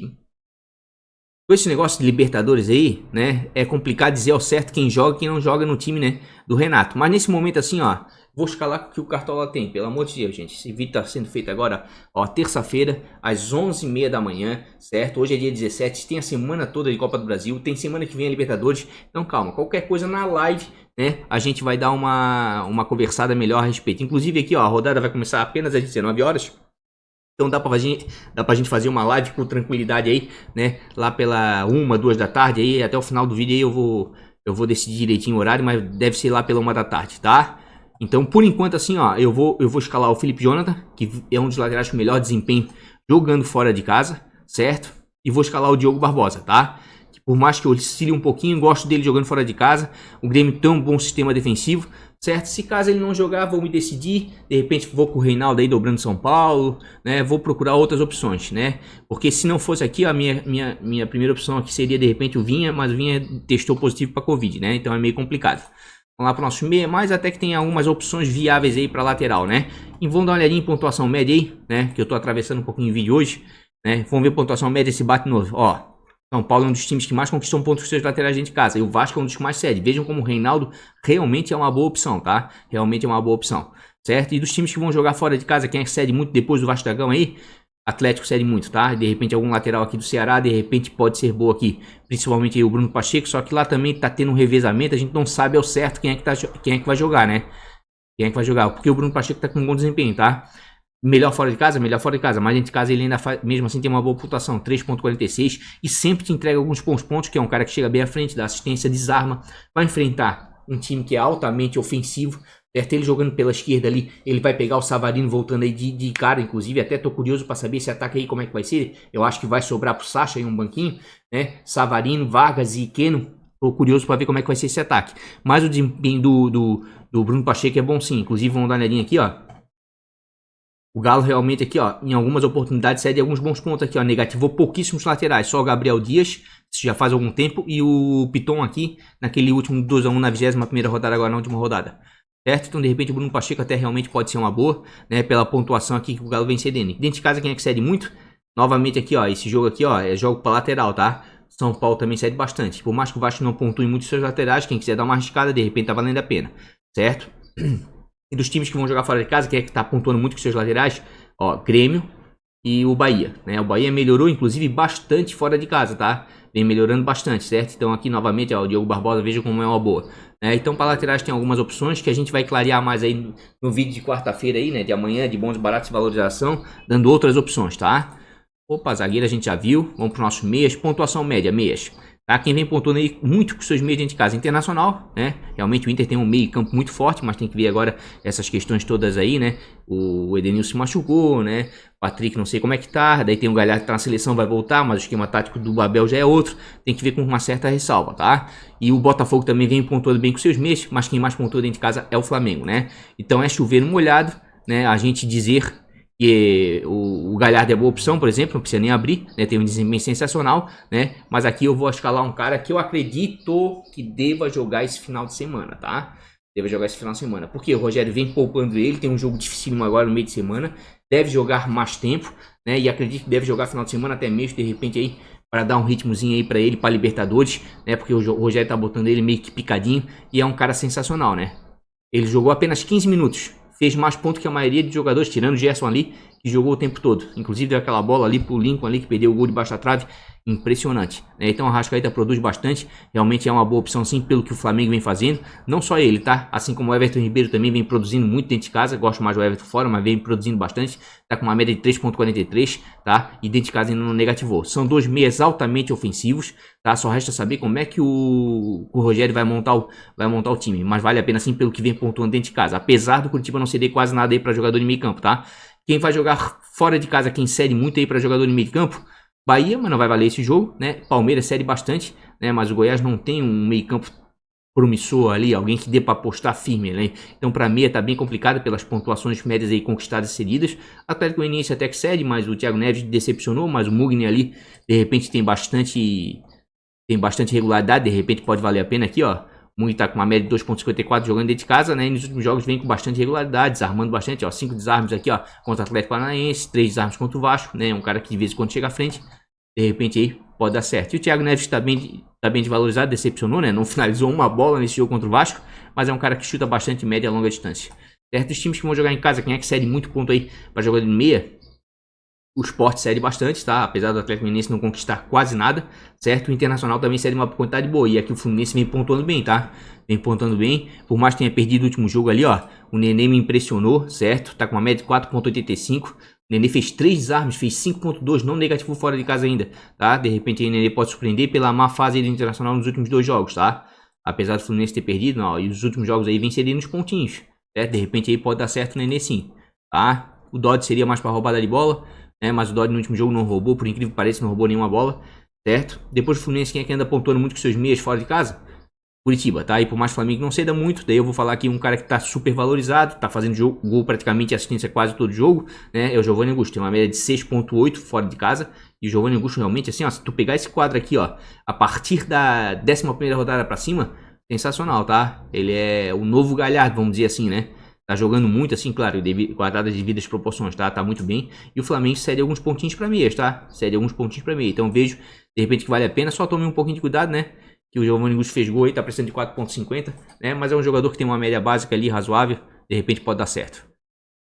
com esse negócio de Libertadores aí, né, é complicado dizer ao certo quem joga e quem não joga no time, né, do Renato. Mas nesse momento, assim, ó, vou escalar o que o Cartola tem, pelo amor de Deus, gente. Esse vídeo tá sendo feito agora, ó, terça-feira, às 11h30 da manhã, certo? Hoje é dia 17, tem a semana toda de Copa do Brasil, tem semana que vem a Libertadores. Então calma, qualquer coisa na live, né, a gente vai dar uma conversada melhor a respeito. Inclusive aqui, ó, a rodada vai começar apenas às 19 horas. Então dá pra gente fazer uma live com tranquilidade aí, né, lá pela 1, 2 da tarde aí, até o final do vídeo aí eu vou decidir direitinho o horário, mas deve ser lá pela 1 da tarde, tá? Então por enquanto assim, ó, eu vou escalar o Felipe Jonathan, que é um dos laterais com melhor desempenho jogando fora de casa, certo? E vou escalar o Diogo Barbosa, tá? Por mais que eu oscile um pouquinho, gosto dele jogando fora de casa. O Grêmio tem um bom sistema defensivo, certo? Se caso ele não jogar, vou me decidir, de repente vou com o Reinaldo aí dobrando São Paulo, né? Vou procurar outras opções, né? Porque se não fosse aqui, a minha primeira opção aqui seria de repente o Vinha, mas o Vinha testou positivo para Covid, né? Então é meio complicado. Vamos lá para o nosso meia, mas até que tem algumas opções viáveis aí para lateral, né? E vamos dar uma olhadinha em pontuação média aí, né? Que eu tô atravessando um pouquinho o vídeo hoje, né? Vamos ver pontuação média esse bate novo, ó. São Paulo é um dos times que mais conquistam pontos com seus laterais dentro de casa. E o Vasco é um dos que mais cede. Vejam como o Reinaldo realmente é uma boa opção, tá? Realmente é uma boa opção, certo? E dos times que vão jogar fora de casa, quem é que cede muito depois do Vasco da Gama aí? Atlético cede muito, tá? De repente algum lateral aqui do Ceará, de repente pode ser boa aqui. Principalmente aí o Bruno Pacheco, só que lá também tá tendo um revezamento. A gente não sabe ao certo quem é que vai jogar, né? Quem é que vai jogar? Porque o Bruno Pacheco tá com um bom desempenho, tá? Melhor fora de casa, mas dentro de casa ele ainda faz, mesmo assim tem uma boa pontuação, 3.46 e sempre te entrega alguns bons pontos, que é um cara que chega bem à frente, dá assistência, desarma, vai enfrentar um time que é altamente ofensivo, certo? Ele jogando pela esquerda ali, ele vai pegar o Savarino voltando aí de cara, inclusive, até tô curioso para saber esse ataque aí como é que vai ser, eu acho que vai sobrar pro Sacha aí um banquinho, né? Savarino, Vargas e Keno, tô curioso para ver como é que vai ser esse ataque, mas o desempenho do Bruno Pacheco é bom sim, inclusive vamos dar uma olhadinha aqui, ó. O Galo realmente aqui, ó, em algumas oportunidades cede alguns bons pontos aqui, ó, negativou pouquíssimos laterais, só o Gabriel Dias, isso já faz algum tempo, e o Piton aqui, naquele último 2-1 na 21ª rodada, agora na última rodada, certo? Então, de repente, o Bruno Pacheco até realmente pode ser uma boa, né, pela pontuação aqui que o Galo vem cedendo. Dentro de casa, quem é que cede muito? Novamente aqui, ó, esse jogo aqui, ó, é jogo para lateral, tá? São Paulo também cede bastante, por mais que o Vasco não pontue muito seus laterais, quem quiser dar uma arriscada, de repente tá valendo a pena, certo? E dos times que vão jogar fora de casa, quem é que tá pontuando muito com seus laterais? Ó, Grêmio e o Bahia, né? O Bahia melhorou, inclusive, bastante fora de casa, tá? Vem melhorando bastante, certo? Então aqui, novamente, ó, o Diogo Barbosa, veja como é uma boa. Então, para laterais tem algumas opções que a gente vai clarear mais aí no vídeo de quarta-feira aí, né? De amanhã, de bons, baratos e valorização, dando outras opções, tá? Opa, zagueiro a gente já viu. Vamos pro nosso meias. Pontuação média, meias. Tá? Quem vem pontuando aí muito com seus meios dentro de casa, Internacional, né? Realmente o Inter tem um meio campo muito forte, mas tem que ver agora essas questões todas aí, né? O Edenilson se machucou, né? O Patrick não sei como é que tá. Daí tem o Galhardo que tá na seleção, vai voltar, mas o esquema tático do Babel já é outro. Tem que ver com uma certa ressalva, tá? E o Botafogo também vem pontuando bem com seus meios, mas quem mais pontua dentro de casa é o Flamengo, né? Então é chover no molhado, né? A gente dizer que o Galhardo é boa opção, por exemplo, não precisa nem abrir, né? Tem um desempenho sensacional, né? Mas aqui eu vou escalar um cara que eu acredito que deva jogar esse final de semana, tá? Deve jogar esse final de semana, porque o Rogério vem poupando ele, tem um jogo dificílimo agora no meio de semana, deve jogar mais tempo, né? E acredito que deve jogar final de semana até mesmo, de repente aí, para dar um ritmozinho aí para ele, para Libertadores, né? Porque o Rogério tá botando ele meio que picadinho e é um cara sensacional, né? Ele jogou apenas 15 minutos. Fez mais pontos que a maioria de jogadores, tirando o Gerson ali, que jogou o tempo todo. Inclusive deu aquela bola ali pro Lincoln ali, que perdeu o gol debaixo da trave. Impressionante. Então o Arrascaeta produz bastante. Realmente é uma boa opção sim, pelo que o Flamengo vem fazendo. Não só ele, tá? Assim como o Everton Ribeiro também vem produzindo muito dentro de casa. Gosto mais do Everton fora, mas vem produzindo bastante. Tá com uma média de 3.43, tá? E dentro de casa ainda não negativou. São dois meias altamente ofensivos, tá? Só resta saber como é que o Rogério vai montar o time. Mas vale a pena sim pelo que vem pontuando dentro de casa. Apesar do Curitiba não ceder quase nada aí para jogador de meio campo, tá? Quem vai jogar fora de casa, quem cede muito aí para jogador de meio campo, Bahia, mas não vai valer esse jogo, né? Palmeiras cede bastante, né? Mas o Goiás não tem um meio campo promissor ali, alguém que dê para apostar firme, né? Então para meia tá bem complicado pelas pontuações médias aí conquistadas e cedidas. Atlético Goianiense até que cede, mas o Thiago Neves decepcionou, mas o Mugni ali de repente tem bastante regularidade, de repente pode valer a pena aqui, ó. O Mugni tá com uma média de 2.54 jogando dentro de casa, né? E nos últimos jogos vem com bastante regularidade, desarmando bastante, ó. 5 desarmes aqui, ó, contra o Atlético Paranaense, 3 desarmes contra o Vasco, né? Um cara que de vez em quando chega à frente, de repente aí pode dar certo. E o Thiago Neves tá bem desvalorizado, decepcionou, né? Não finalizou uma bola nesse jogo contra o Vasco, mas é um cara que chuta bastante média e longa distância. Certo? Os times que vão jogar em casa, quem é que cede muito ponto aí para jogar de meia? O Sport cede bastante, tá? Apesar do Atlético Mineiro não conquistar quase nada, certo? O Internacional também cede uma quantidade boa. E aqui o Fluminense vem pontuando bem, tá? Vem pontuando bem. Por mais que tenha perdido o último jogo ali, ó. O Nenê me impressionou, certo? Tá com uma média de 4.85. O Nenê fez 3 desarmes, fez 5.2, não negativo fora de casa ainda, tá? De repente aí o Nenê pode surpreender pela má fase do Internacional nos últimos 2 jogos, tá? Apesar do Fluminense ter perdido, ó, e os últimos jogos aí vem cedendo os pontinhos, certo? De repente aí pode dar certo o Nenê sim, tá? O Dodge seria mais para roubada de bola, né? Mas o Dodge no último jogo não roubou, por incrível que pareça, não roubou nenhuma bola, certo? Depois do Fluminense, quem é que anda pontuando muito com seus meias fora de casa? Curitiba, tá? E por mais que o Flamengo não ceda muito, daí eu vou falar aqui um cara que tá super valorizado, tá fazendo gol praticamente assistência quase todo jogo, né? É o Giovanni Augusto, tem uma média de 6.8 fora de casa. E o Giovanni Augusto realmente, assim, ó, se tu pegar esse quadro aqui, ó, a partir da 11ª rodada pra cima, sensacional, tá? Ele é o novo Galhardo, vamos dizer assim, né? Tá jogando muito, assim, claro, guardadas as devidas proporções, tá? Tá muito bem. E o Flamengo cede alguns pontinhos pra meias, tá? Cede alguns pontinhos pra meia. Então vejo, de repente, que vale a pena. Só tome um pouquinho de cuidado, né? Que o Giovanni Augusto fez gol aí, tá precisando de 4.50, né? Mas é um jogador que tem uma média básica ali, razoável. De repente pode dar certo.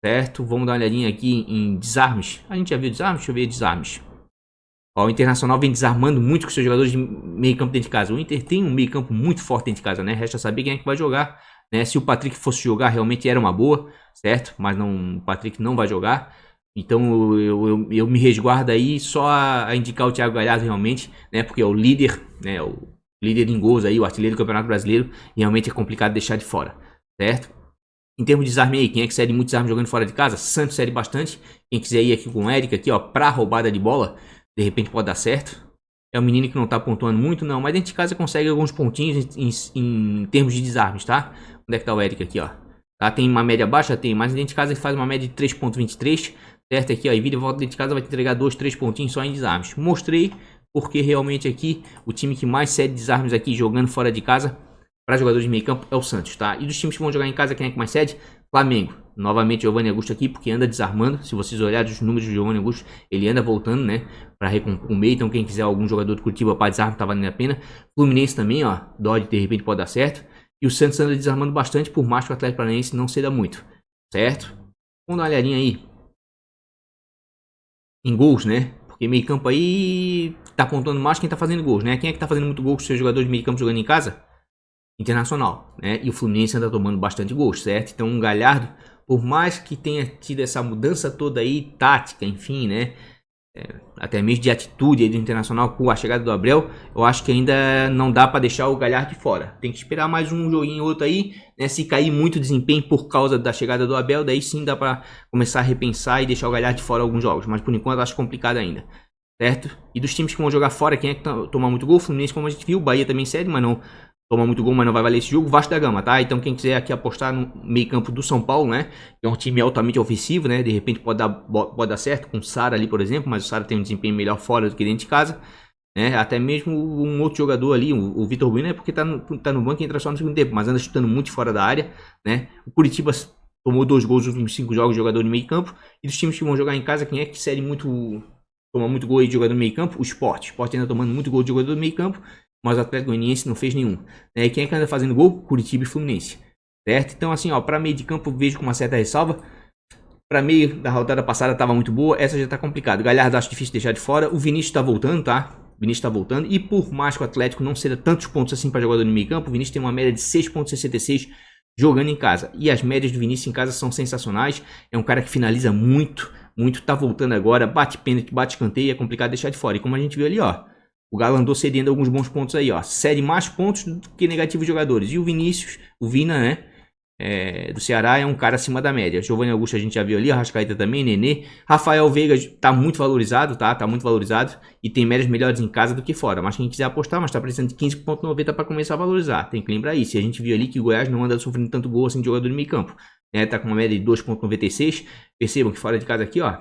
Certo? Vamos dar uma olhadinha aqui em desarmes. A gente já viu desarmes? Deixa eu ver desarmes. Ó, o Internacional vem desarmando muito com seus jogadores de meio campo dentro de casa. O Inter tem um meio campo muito forte dentro de casa, né? Resta saber quem é que vai jogar, né? Se o Patrick fosse jogar, realmente era uma boa, certo? Mas não, o Patrick não vai jogar. Então eu me resguardo aí só a indicar o Thiago Galhardo realmente, né? Porque é o líder, né? O líder em gols aí, o artilheiro do Campeonato Brasileiro. E realmente é complicado deixar de fora, certo? Em termos de desarme aí, quem é que cede muitos desarme jogando fora de casa? Santos cede bastante. Quem quiser ir aqui com o Eric aqui, ó, pra roubada de bola, de repente pode dar certo. É um menino que não tá pontuando muito, não. Mas dentro de casa consegue alguns pontinhos em termos de desarmes, tá? Onde é que tá o Eric aqui, ó? Tá, tem uma média baixa? Tem. Mas dentro de casa ele faz uma média de 3.23. Certo? Aqui, ó. E vira e volta dentro de casa vai te entregar 2, 3 pontinhos só em desarmes. Mostrei porque realmente aqui o time que mais cede desarmes aqui jogando fora de casa para jogadores de meio campo é o Santos, tá? E dos times que vão jogar em casa, quem é que mais cede? Flamengo. Novamente Giovanni Augusto aqui, porque anda desarmando. Se vocês olharem os números do Giovanni Augusto, ele anda voltando, né? Para recompor o meio. Então quem quiser algum jogador de Curitiba para desarme, tá valendo a pena. Fluminense também, ó. Dodge de repente pode dar certo. E o Santos anda desarmando bastante, por mais que o Atlético Paranaense não ceda muito. Certo? Vamos dar uma olhadinha aí em gols, né? Porque meio campo aí tá apontando mais quem tá fazendo gols, né? Quem é que tá fazendo muito gol com os seus jogadores de meio campo jogando em casa? Internacional, né? E o Fluminense anda tomando bastante gols, certo? Então o Galhardo, por mais que tenha tido essa mudança toda aí, tática, enfim, né? Até mesmo de atitude aí do Internacional com a chegada do Abel, eu acho que ainda não dá para deixar o Galhardo de fora. Tem que esperar mais um joguinho outro aí, né? Se cair muito desempenho por causa da chegada do Abel, daí sim dá para começar a repensar e deixar o Galhardo de fora alguns jogos. Mas por enquanto eu acho complicado ainda, certo? E dos times que vão jogar fora, quem é que toma muito gol? O Fluminense, como a gente viu, o Bahia também cede, mas não toma muito gol, mas não vai valer esse jogo. Vasco da Gama, tá? Então quem quiser aqui apostar no meio campo do São Paulo, né? Que é um time altamente ofensivo, né? De repente pode dar certo com o Sara ali, por exemplo. Mas o Sara tem um desempenho melhor fora do que dentro de casa, né? Até mesmo um outro jogador ali, o Vitor Bueno, é porque tá no banco e entra só no segundo tempo. Mas anda chutando muito fora da área, né? O Curitiba tomou 2 gols nos últimos 5 jogos de jogador de meio campo. E dos times que vão jogar em casa, quem é que cede muito... Toma muito gol aí de jogador de meio campo? O Sport. O Sport ainda tomando muito gol de jogador de meio campo. Mas o Atlético Goianiense não fez nenhum. E quem é que anda fazendo gol? Curitiba e Fluminense. Certo? Então assim, ó, para meio de campo eu vejo com uma certa ressalva. Para meio da rodada passada estava muito boa, essa já tá complicado. Galhardo acho difícil deixar de fora. O Vinícius tá voltando, tá? O Vinícius tá voltando. E por mais que o Atlético não ceda tantos pontos assim para jogador de meio campo, o Vinícius tem uma média de 6.66 jogando em casa. E as médias do Vinícius em casa são sensacionais. É um cara que finaliza muito, tá voltando agora, bate pênalti, bate escanteio, é complicado deixar de fora. E como a gente viu ali, ó, o Galo andou cedendo alguns bons pontos aí, ó. Cede mais pontos do que negativos jogadores. E o Vinícius, o Vina, né? Do Ceará é um cara acima da média. Giovanni Augusto a gente já viu ali, Arrascaeta também, Nenê. Rafael Veiga tá muito valorizado, tá? Tá muito valorizado. E tem médias melhores em casa do que fora. Mas quem quiser apostar, mas tá precisando de 15.90 para começar a valorizar. Tem que lembrar isso. E a gente viu ali que o Goiás não anda sofrendo tanto gol assim de jogador de meio campo. Tá com uma média de 2.96. Percebam que fora de casa aqui, ó.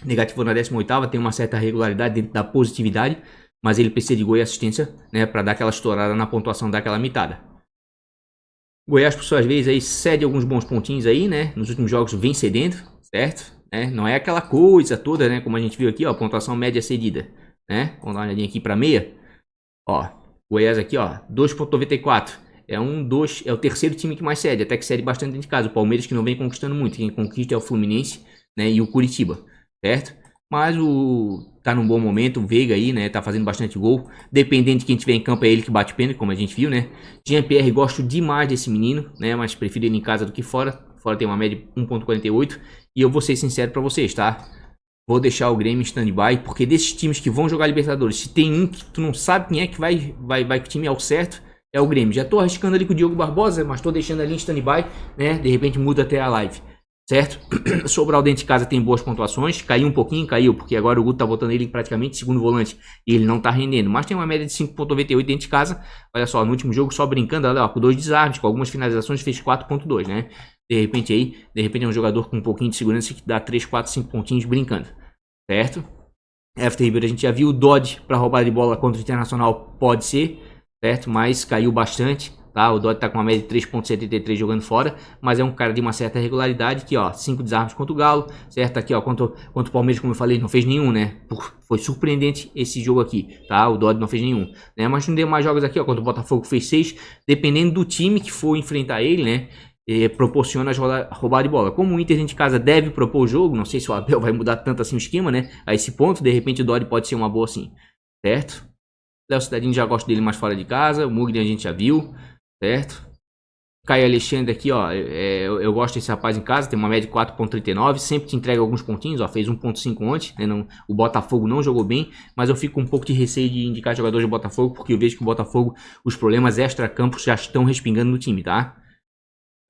Negativo na 18ª, tem uma certa regularidade dentro da positividade. Mas ele precisa de gol e assistência, né, para dar aquela estourada na pontuação, daquela mitada. Goiás, por suas vezes, aí cede alguns bons pontinhos aí, né? Nos últimos jogos vem cedendo, certo? Não é aquela coisa toda, né? Como a gente viu aqui, ó, pontuação média cedida, né? Vamos dar uma olhadinha aqui para meia. Ó, Goiás aqui, ó, 2.94. É o terceiro time que mais cede, até que cede bastante dentro de casa. O Palmeiras que não vem conquistando muito, quem conquista é o Fluminense, né? E o Curitiba, certo? Mas tá num bom momento, o Veiga aí, né, tá fazendo bastante gol. Dependendo de quem tiver em campo, é ele que bate pênalti, como a gente viu, né. Jean-Pierre, gosto demais desse menino, né, mas prefiro ele em casa do que fora. Fora tem uma média de 1.48. E eu vou ser sincero pra vocês, tá? Vou deixar o Grêmio em stand-by, porque desses times que vão jogar Libertadores, se tem um que tu não sabe quem é que vai que o time é o certo, é o Grêmio. Já tô arriscando ali com o Diogo Barbosa, mas tô deixando ali em stand-by, né, de repente muda até a live. certo? Sobral dentro de casa tem boas pontuações, caiu um pouquinho, caiu, porque agora o Guto tá botando ele praticamente segundo volante e ele não tá rendendo, mas tem uma média de 5.98 dentro de casa. Olha só, no último jogo só brincando, olha lá, com 2 desarmes, com algumas finalizações fez 4.2, né? De repente é um jogador com um pouquinho de segurança que dá 3, 4, 5 pontinhos brincando, certo? Everton Ribeiro a gente já viu, o Dodge para roubar de bola contra o Internacional pode ser, certo? Mas caiu bastante, tá? O Dodge tá com uma média de 3.73 jogando fora, mas é um cara de uma certa regularidade aqui, ó, 5 desarmes contra o Galo, certo? Aqui, ó, contra o Palmeiras, como eu falei, não fez nenhum, né? Foi surpreendente esse jogo aqui, tá? O Dodge não fez nenhum, né? Mas não deu mais jogos aqui, ó, contra o Botafogo fez 6, dependendo do time que for enfrentar ele, né? Proporciona roubar de bola. Como o Inter dentro de casa deve propor o jogo, não sei se o Abel vai mudar tanto assim o esquema, né? A esse ponto, de repente o Dodge pode ser uma boa sim, certo? Léo Cidadinho já gosto dele mais fora de casa, o Mugni a gente já viu, certo? Caio Alexandre aqui, ó, eu gosto desse rapaz em casa, tem uma média de 4.39, sempre te entrega alguns pontinhos, ó, fez 1.5 ontem, né? Não, o Botafogo não jogou bem, mas eu fico com um pouco de receio de indicar jogadores do Botafogo, porque eu vejo que o Botafogo, os problemas extra-campos já estão respingando no time, tá?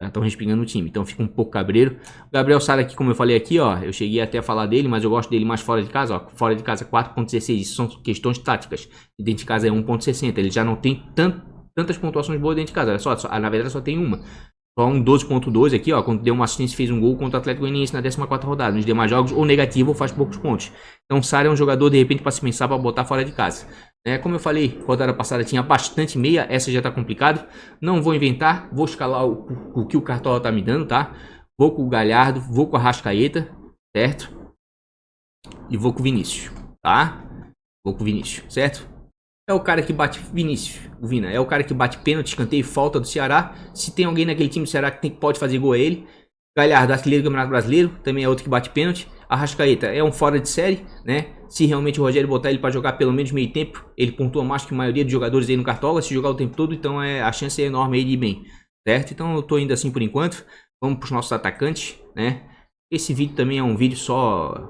Estão respingando o time, então fica um pouco cabreiro. O Gabriel Sara aqui, como eu falei aqui, ó, eu cheguei até a falar dele, mas eu gosto dele mais fora de casa, ó, fora de casa 4.16, isso são questões táticas, e dentro de casa é 1.60, ele já não tem tantas pontuações boas dentro de casa, olha só, na verdade só tem uma, só um 12.12 aqui, ó, quando deu uma assistência fez um gol contra o Atlético Goianiense na 14ª rodada, nos demais jogos ou negativo ou faz poucos pontos, então o Sara é um jogador de repente para se pensar para botar fora de casa. Como eu falei, rodada passada tinha bastante meia, essa já tá complicado. Não vou inventar, vou escalar o que o Cartola tá me dando, tá? Vou com o Galhardo, vou com a Arrascaeta, certo? E vou com o Vinícius, tá? Vou com o Vinícius, certo? É o cara que bate Vinícius, o Vina. É o cara que bate pênalti, escanteio, falta do Ceará. Se tem alguém naquele time do Ceará que pode fazer gol, é ele. Galhardo, artilheiro do Campeonato Brasileiro, também é outro que bate pênalti. Arrascaeta é um fora de série, né? Se realmente o Rogério botar ele para jogar pelo menos meio tempo, ele pontua mais que a maioria dos jogadores aí no Cartola, se jogar o tempo todo, então a chance é enorme aí de ir bem, certo? Então eu tô indo assim por enquanto. Vamos para os nossos atacantes, né? Esse vídeo também é um vídeo só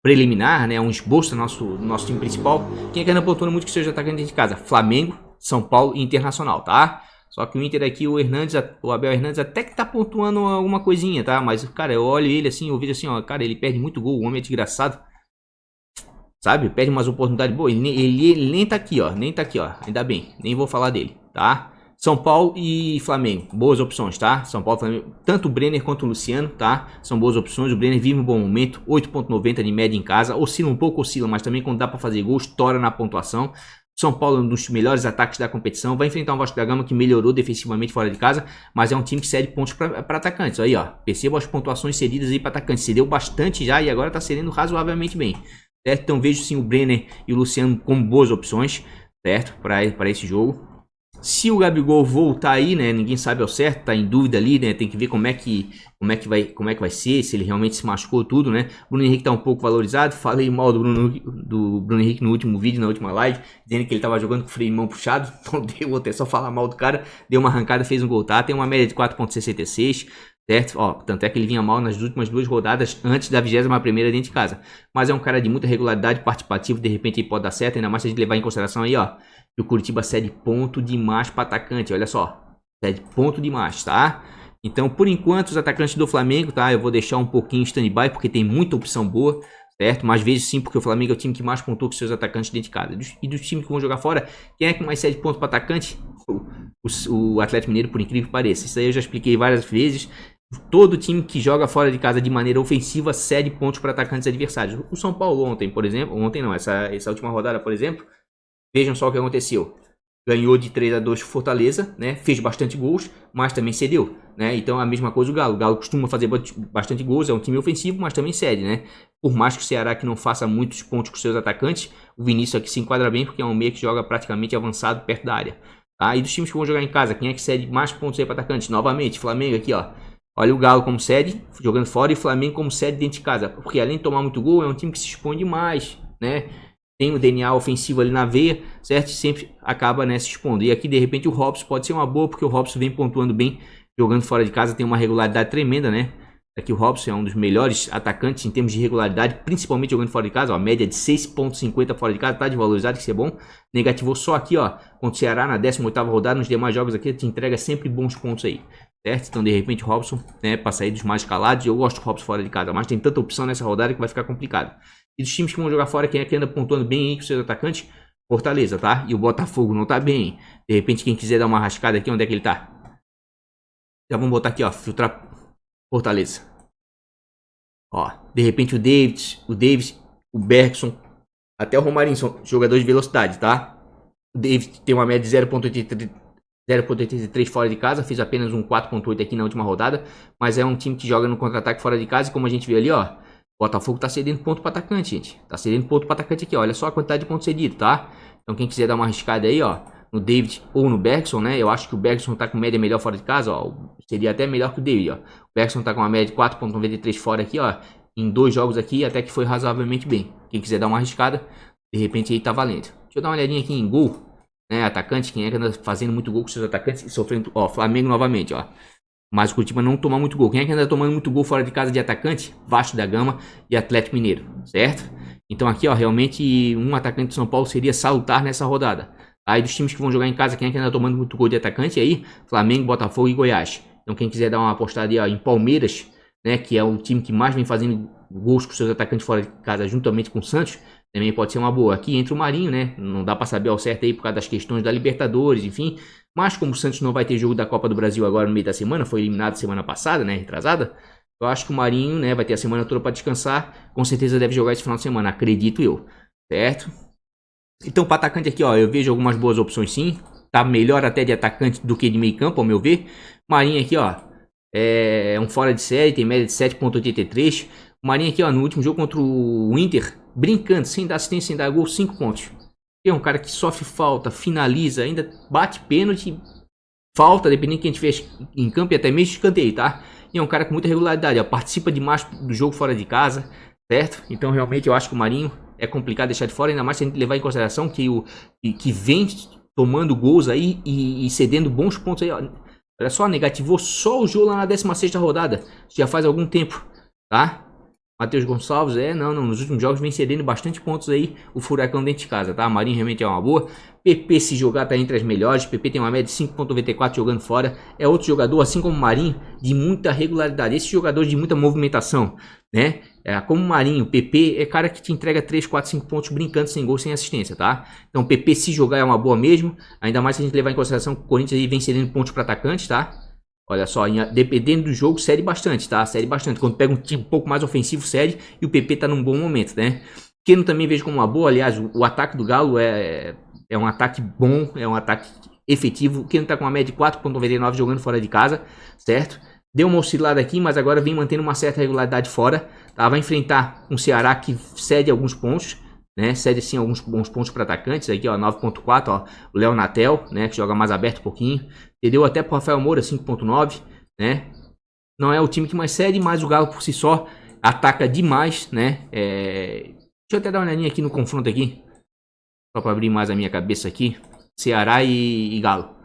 preliminar, né? Um esboço do nosso time principal. Quem é que anda pontuando muito que seja atacante de casa? Flamengo, São Paulo e Internacional, tá? Só que o Inter aqui, o Abel Hernandes até que tá pontuando alguma coisinha, tá? Mas, cara, eu olho ele assim, eu vejo assim, ó, cara, ele perde muito gol, o homem é desgraçado. Sabe? Perde umas oportunidades boas. Ele nem tá aqui, ó. Nem tá aqui, ó. Ainda bem. Nem vou falar dele, tá? São Paulo e Flamengo. Boas opções, tá? São Paulo e Flamengo. Tanto o Brenner quanto o Luciano, tá? São boas opções. O Brenner vive um bom momento. 8.90 de média em casa. Oscila um pouco, mas também quando dá pra fazer gol, estoura na pontuação. São Paulo é um dos melhores ataques da competição. Vai enfrentar um Vasco da Gama que melhorou defensivamente fora de casa, mas é um time que cede pontos para atacantes. Aí, ó. Perceba as pontuações cedidas aí para atacantes. Cedeu bastante já e agora tá cedendo razoavelmente bem. Certo? Então vejo sim o Brenner e o Luciano como boas opções, certo? Para esse jogo. Se o Gabigol voltar aí, né? Ninguém sabe ao certo, tá em dúvida ali, né? Tem que ver como é que vai ser, se ele realmente se machucou tudo, né? O Bruno Henrique tá um pouco valorizado. Falei mal do Bruno Henrique no último vídeo, na última live, dizendo que ele tava jogando com o freio de mão puxado. Então vou até só falar mal do cara. Deu uma arrancada, fez um gol, tá? Tem uma média de 4.66. Certo? Ó, tanto é que ele vinha mal nas últimas 2 rodadas antes da 21ª dentro de casa. Mas é um cara de muita regularidade, participativo, de repente ele pode dar certo, ainda mais se a gente levar em consideração aí, ó, que o Curitiba cede ponto demais para atacante, olha só, cede ponto demais, tá? Então, por enquanto, os atacantes do Flamengo, tá? Eu vou deixar um pouquinho em stand-by, porque tem muita opção boa, certo? Mas vejo sim, porque o Flamengo é o time que mais pontua com seus atacantes dentro de casa. E dos times que vão jogar fora, quem é que mais cede ponto para atacante? O Atlético Mineiro, por incrível que pareça. Isso aí eu já expliquei várias vezes. Todo time que joga fora de casa de maneira ofensiva cede pontos para atacantes adversários. O São Paulo ontem, por exemplo, essa última rodada, por exemplo, vejam só o que aconteceu. Ganhou de 3-2 Fortaleza, né? Fez bastante gols, mas também cedeu, né? Então a mesma coisa o Galo. O Galo costuma fazer bastante gols, é um time ofensivo, mas também cede, né? Por mais que o Ceará que não faça muitos pontos com seus atacantes, o Vinícius aqui se enquadra bem porque é um meia que joga praticamente avançado perto da área. Tá? E dos times que vão jogar em casa, quem é que cede mais pontos aí para atacantes? Novamente, Flamengo aqui, ó. Olha o Galo como cede, jogando fora, e o Flamengo como cede dentro de casa. Porque além de tomar muito gol, é um time que se expõe demais, né? Tem o DNA ofensivo ali na veia, certo? E sempre acaba, né, se expondo. E aqui, de repente, o Robson pode ser uma boa, porque o Robson vem pontuando bem, jogando fora de casa, tem uma regularidade tremenda, né? Aqui o Robson é um dos melhores atacantes em termos de regularidade, principalmente jogando fora de casa, ó, média de 6.50 fora de casa, tá desvalorizado, que isso é bom. Negativou só aqui, ó, contra o Ceará na 18ª rodada, nos demais jogos aqui te entrega sempre bons pontos aí. certo? Então de repente Robson, né, para sair dos mais escalados. Eu gosto do Robson fora de casa, mas tem tanta opção nessa rodada que vai ficar complicado. E dos times que vão jogar fora, quem é que anda pontuando bem aí com seus atacantes? Fortaleza, tá? E o Botafogo não tá bem. De repente quem quiser dar uma rascada aqui, onde é que ele tá? Já vamos botar aqui, ó, filtrar Fortaleza. Ó, de repente o Davis, o Bergson, até o Romarinho são jogadores de velocidade, tá? O Davis tem uma média de 0.83 fora de casa, fez apenas um 4.8 aqui na última rodada, mas é um time que joga no contra-ataque fora de casa e como a gente viu ali, ó, o Botafogo tá cedendo ponto para atacante, gente. Tá cedendo ponto para atacante aqui, ó, olha só a quantidade de pontos cedidos, tá? Então quem quiser dar uma arriscada aí, ó, no David ou no Bergson, né? Eu acho que o Bergson tá com média melhor fora de casa, ó. Seria até melhor que o David, ó. O Bergson tá com uma média de 4.93 fora aqui, ó. Em 2 jogos aqui, até que foi razoavelmente bem. Quem quiser dar uma arriscada, de repente aí tá valendo. Deixa eu dar uma olhadinha aqui em gol, né? Atacante, quem é que anda fazendo muito gol com seus atacantes e sofrendo, ó, Flamengo novamente, ó. Mas o Curitiba não toma muito gol. Quem é que anda tomando muito gol fora de casa de atacante? Vasco da Gama e Atlético Mineiro, certo? Então aqui, ó, realmente um atacante de São Paulo seria salutar nessa rodada. Aí dos times que vão jogar em casa, quem é que anda tomando muito gol de atacante aí? Flamengo, Botafogo e Goiás. Então quem quiser dar uma apostada aí, ó, em Palmeiras, né, que é o time que mais vem fazendo gols com seus atacantes fora de casa, juntamente com o Santos, também pode ser uma boa. Aqui entra o Marinho, né? Não dá pra saber ao certo aí por causa das questões da Libertadores, enfim. Mas como o Santos não vai ter jogo da Copa do Brasil agora no meio da semana, foi eliminado semana passada, né, retrasada, eu acho que o Marinho, né, vai ter a semana toda para descansar, com certeza deve jogar esse final de semana, acredito eu, certo? Então para atacante aqui, ó, eu vejo algumas boas opções sim, tá melhor até de atacante do que de meio campo, ao meu ver. Marinho aqui, ó, é um fora de série, tem média de 7.83. O Marinho aqui, ó, no último jogo contra o Inter, brincando, sem dar assistência, sem dar gol, 5 pontos. É um cara que sofre falta, finaliza, ainda bate pênalti, falta, dependendo de quem a gente fez em campo e até mesmo escanteio, tá? E é um cara com muita regularidade, ó, participa demais do jogo fora de casa, certo? Então realmente eu acho que o Marinho é complicado deixar de fora, ainda mais se a gente levar em consideração que que vem tomando gols aí e cedendo bons pontos aí, ó. Olha só, negativou só o jogo lá na 16ª rodada, já faz algum tempo, tá? Matheus Gonçalves, não, nos últimos jogos vem cedendo bastante pontos aí o Furacão dentro de casa, tá? Marinho realmente é uma boa. PP se jogar tá entre as melhores, PP tem uma média de 5.94 jogando fora, é outro jogador, assim como o Marinho, de muita regularidade, esse jogador de muita movimentação, né? Como o Marinho, PP é cara que te entrega 3, 4, 5 pontos brincando sem gol, sem assistência, tá? Então PP se jogar é uma boa mesmo, ainda mais se a gente levar em consideração que o Corinthians aí vem cedendo pontos para atacantes, tá? Olha só, dependendo do jogo, cede bastante, tá? Cede bastante. Quando pega um time um pouco mais ofensivo, cede. E o PP tá num bom momento, né? Keno também vejo como uma boa. Aliás, o ataque do Galo é um ataque bom, é um ataque efetivo. O Keno tá com uma média de 4.99 jogando fora de casa, certo? Deu uma oscilada aqui, mas agora vem mantendo uma certa regularidade fora. Tá? Vai enfrentar um Ceará que cede alguns pontos, né? Cede sim alguns bons pontos para atacantes. Aqui, ó, 9.4, ó. O Léo Natel, né? Que joga mais aberto um pouquinho. Deu até pro Rafael Moura 5.9, né? Não é o time que mais cede, mas o Galo por si só ataca demais, né? Deixa eu até dar uma olhadinha aqui no confronto aqui. Só para abrir mais a minha cabeça aqui. Ceará e Galo.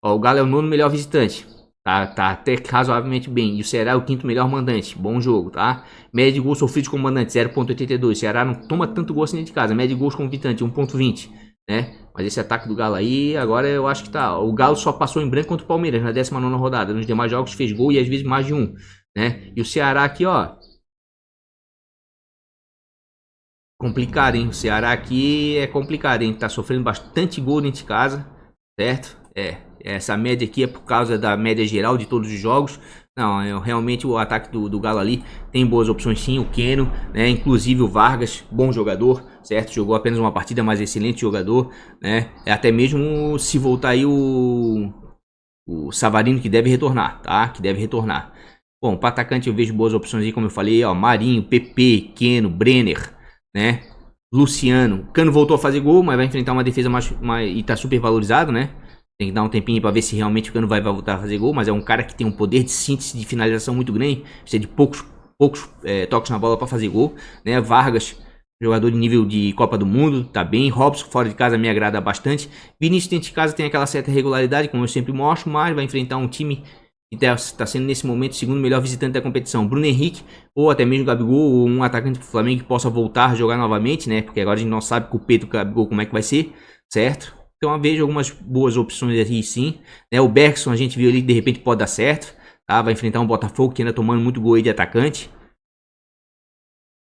Ó, o Galo é o 9º melhor visitante. Tá até razoavelmente bem. E o Ceará é o 5º melhor mandante. Bom jogo, tá? Média de gols sofridos como mandante, 0.82. O Ceará não toma tanto gol assim dentro de casa. Média de gols como visitante, 1.20. Né? Mas esse ataque do Galo aí, agora eu acho que tá. O Galo só passou em branco contra o Palmeiras na 19ª rodada. Nos demais jogos fez gol e às vezes mais de um, né? E o Ceará aqui, ó. Complicado, hein? O Ceará aqui é complicado, hein? Tá sofrendo bastante gol dentro de casa, certo? Essa média aqui é por causa da média geral de todos os jogos. Não, realmente o ataque do Galo ali tem boas opções sim, o Keno, né? Inclusive o Vargas, bom jogador, certo? Jogou apenas uma partida, mas excelente jogador, né? Até mesmo se voltar aí o Savarino que deve retornar, tá? Que deve retornar. Bom, para atacante eu vejo boas opções aí, como eu falei, ó, Marinho, PP, Keno, Brenner, né? Luciano, o Cano voltou a fazer gol, mas vai enfrentar uma defesa mais e tá super valorizado, né? Tem que dar um tempinho para ver se realmente o Cano vai voltar a fazer gol, mas é um cara que tem um poder de síntese de finalização muito grande, precisa de poucos toques na bola para fazer gol, né? Vargas, jogador de nível de Copa do Mundo, tá bem. Robson fora de casa me agrada bastante. Vinícius dentro de casa tem aquela certa regularidade, como eu sempre mostro, mas vai enfrentar um time que está sendo nesse momento o 2º melhor visitante da competição. Bruno Henrique, ou até mesmo Gabigol, ou um atacante do Flamengo que possa voltar a jogar novamente, né? Porque agora a gente não sabe com o Pedro Gabigol como é que vai ser, certo? Então eu vejo algumas boas opções aqui sim, né? O Bergson a gente viu ali que de repente pode dar certo, tá? Vai enfrentar um Botafogo que ainda tomando muito gol aí de atacante.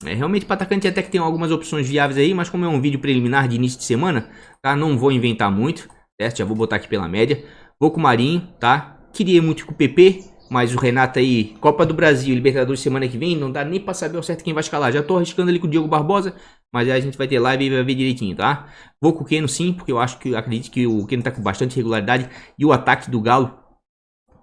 Realmente para atacante até que tem algumas opções viáveis aí, mas como é um vídeo preliminar de início de semana, tá? Não vou inventar muito, certo? Já vou botar aqui pela média. Vou com o Marinho, tá? Queria muito com o PP, mas o Renato aí, Copa do Brasil, Libertadores semana que vem, não dá nem pra saber ao certo quem vai escalar. Já tô arriscando ali com o Diego Barbosa, mas aí a gente vai ter live e vai ver direitinho, tá? Vou com o Keno sim, porque eu acredito que o Keno tá com bastante regularidade. E o ataque do Galo,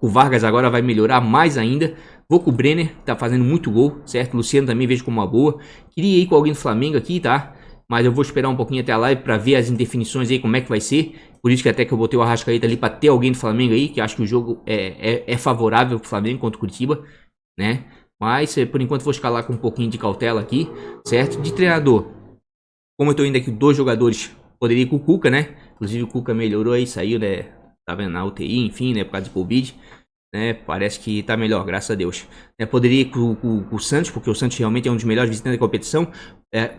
o Vargas agora vai melhorar mais ainda. Vou com o Brenner, tá fazendo muito gol, certo? Luciano também vejo como uma boa. Queria ir com alguém do Flamengo aqui, tá? Mas eu vou esperar um pouquinho até a live pra ver as indefinições aí, como é que vai ser. Por isso que até que eu botei o Arrascaeta ali pra ter alguém do Flamengo aí, que acho que o jogo é favorável pro Flamengo contra o Curitiba, né? Mas por enquanto vou escalar com um pouquinho de cautela aqui, certo? De treinador, como eu tô indo aqui com 2 jogadores, poderia ir com o Cuca, né? Inclusive o Cuca melhorou aí, saiu, né? Tá vendo, na UTI, enfim, né? Por causa de Covid. Né, parece que tá melhor, graças a Deus. Poderia ir com o Santos, porque o Santos realmente é um dos melhores visitantes da competição.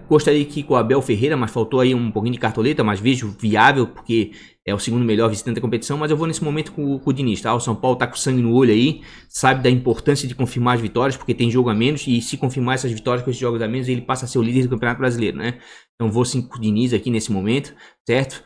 Gostaria de ir com o Abel Ferreira, mas faltou aí um pouquinho de cartoleta, mas vejo viável, porque é o segundo melhor visitante da competição. Mas eu vou nesse momento com o Diniz, tá? O São Paulo tá com sangue no olho aí, sabe da importância de confirmar as vitórias, porque tem jogo a menos, e se confirmar essas vitórias com esses jogos a menos, ele passa a ser o líder do Campeonato Brasileiro, né? Então vou sim com o Diniz aqui nesse momento, certo?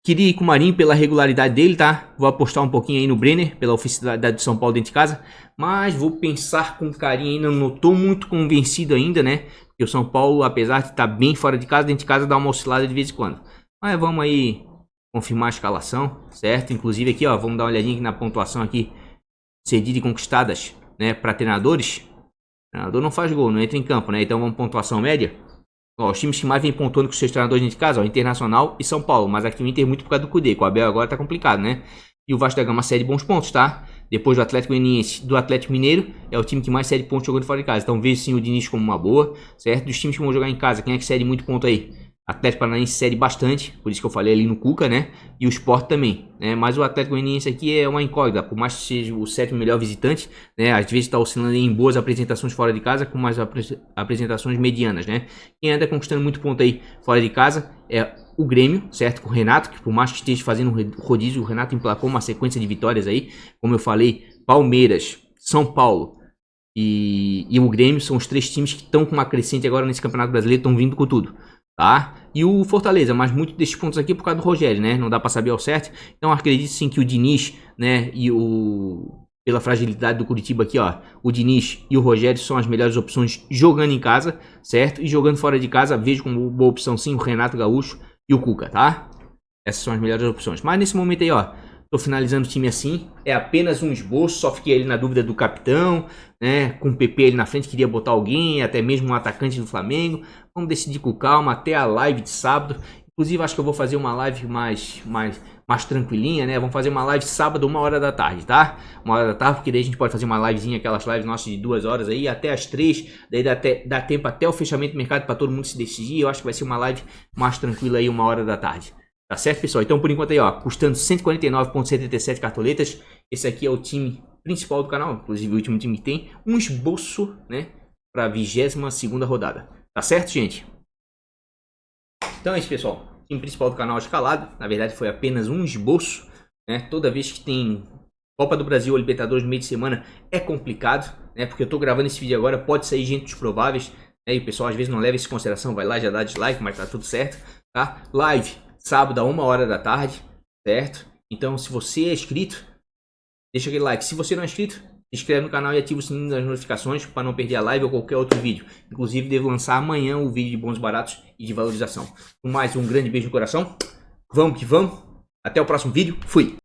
Queria ir com o Marinho pela regularidade dele, tá? Vou apostar um pouquinho aí no Brenner, pela oficialidade de São Paulo dentro de casa. Mas vou pensar com carinho ainda, não tô muito convencido ainda, né? Porque o São Paulo, apesar de estar bem fora de casa, dentro de casa dá uma oscilada de vez em quando. Mas vamos aí confirmar a escalação, certo? Inclusive aqui, ó, vamos dar uma olhadinha aqui na pontuação aqui. Cedidas e conquistadas, né? Para treinadores. O treinador não faz gol, não entra em campo, né? Então vamos pontuação média. Ó, os times que mais vem pontuando com seus treinadores dentro de casa, ó, Internacional e São Paulo. Mas aqui o Inter muito por causa do Cudê. Com o Abel agora tá complicado, né? E o Vasco da Gama cede bons pontos, tá? Depois do Atlético Goianiense, do Atlético Mineiro, é o time que mais cede pontos jogando fora de casa. Então vejo sim o Diniz como uma boa, certo? Dos times que vão jogar em casa, quem é que cede muito ponto aí? Atlético Paranaense cede bastante, por isso que eu falei ali no Cuca, né? E o Sport também, né? Mas o Atlético Goianiense aqui é uma incógnita, por mais que seja o 7º melhor visitante, né? Às vezes está oscilando em boas apresentações fora de casa, com mais apresentações medianas, né? Quem anda conquistando muito ponto aí fora de casa é o Grêmio, certo? Com o Renato, que por mais que esteja fazendo um rodízio, o Renato emplacou uma sequência de vitórias aí, como eu falei, Palmeiras, São Paulo e o Grêmio são os 3 times que estão com uma crescente agora nesse Campeonato Brasileiro, estão vindo com tudo. Tá? E o Fortaleza, mas muito desses pontos aqui por causa do Rogério, né? Não dá pra saber ao certo. Então acredito sim que o Diniz, né? E pela fragilidade do Curitiba aqui, ó. O Diniz e o Rogério são as melhores opções jogando em casa, certo? E jogando fora de casa, vejo como boa opção sim o Renato Gaúcho e o Cuca, tá? Essas são as melhores opções. Mas nesse momento aí, ó. Tô finalizando o time assim, é apenas um esboço, só fiquei ali na dúvida do capitão, né, com o PP ali na frente, queria botar alguém, até mesmo um atacante do Flamengo. Vamos decidir com calma até a live de sábado. Inclusive acho que eu vou fazer uma live mais tranquilinha, né, vamos fazer uma live sábado, 1h da tarde, tá? 1h da tarde, porque daí a gente pode fazer uma livezinha, aquelas lives nossas de 2 horas aí, até as 3, daí dá tempo até o fechamento do mercado para todo mundo se decidir. Eu acho que vai ser uma live mais tranquila aí, 1h da tarde. Tá certo, pessoal? Então, por enquanto aí, ó, custando 149,77 cartoletas. Esse aqui é o time principal do canal, inclusive o último time que tem. Um esboço, né, para a 22ª rodada. Tá certo, gente? Então é isso, pessoal. O time principal do canal escalado. Na verdade, foi apenas um esboço, né? Toda vez que tem Copa do Brasil ou Libertadores no meio de semana é complicado, né? Porque eu tô gravando esse vídeo agora, pode sair gente dos prováveis, né? E o pessoal às vezes não leva isso em consideração, vai lá, já dá dislike, mas tá tudo certo, tá? Live sábado a 1h da tarde, certo? Então, se você é inscrito, deixa aquele like. Se você não é inscrito, se inscreve no canal e ativa o sininho das notificações para não perder a live ou qualquer outro vídeo. Inclusive, devo lançar amanhã o vídeo de bons baratos e de valorização. Com mais um grande beijo no coração. Vamos que vamos. Até o próximo vídeo. Fui!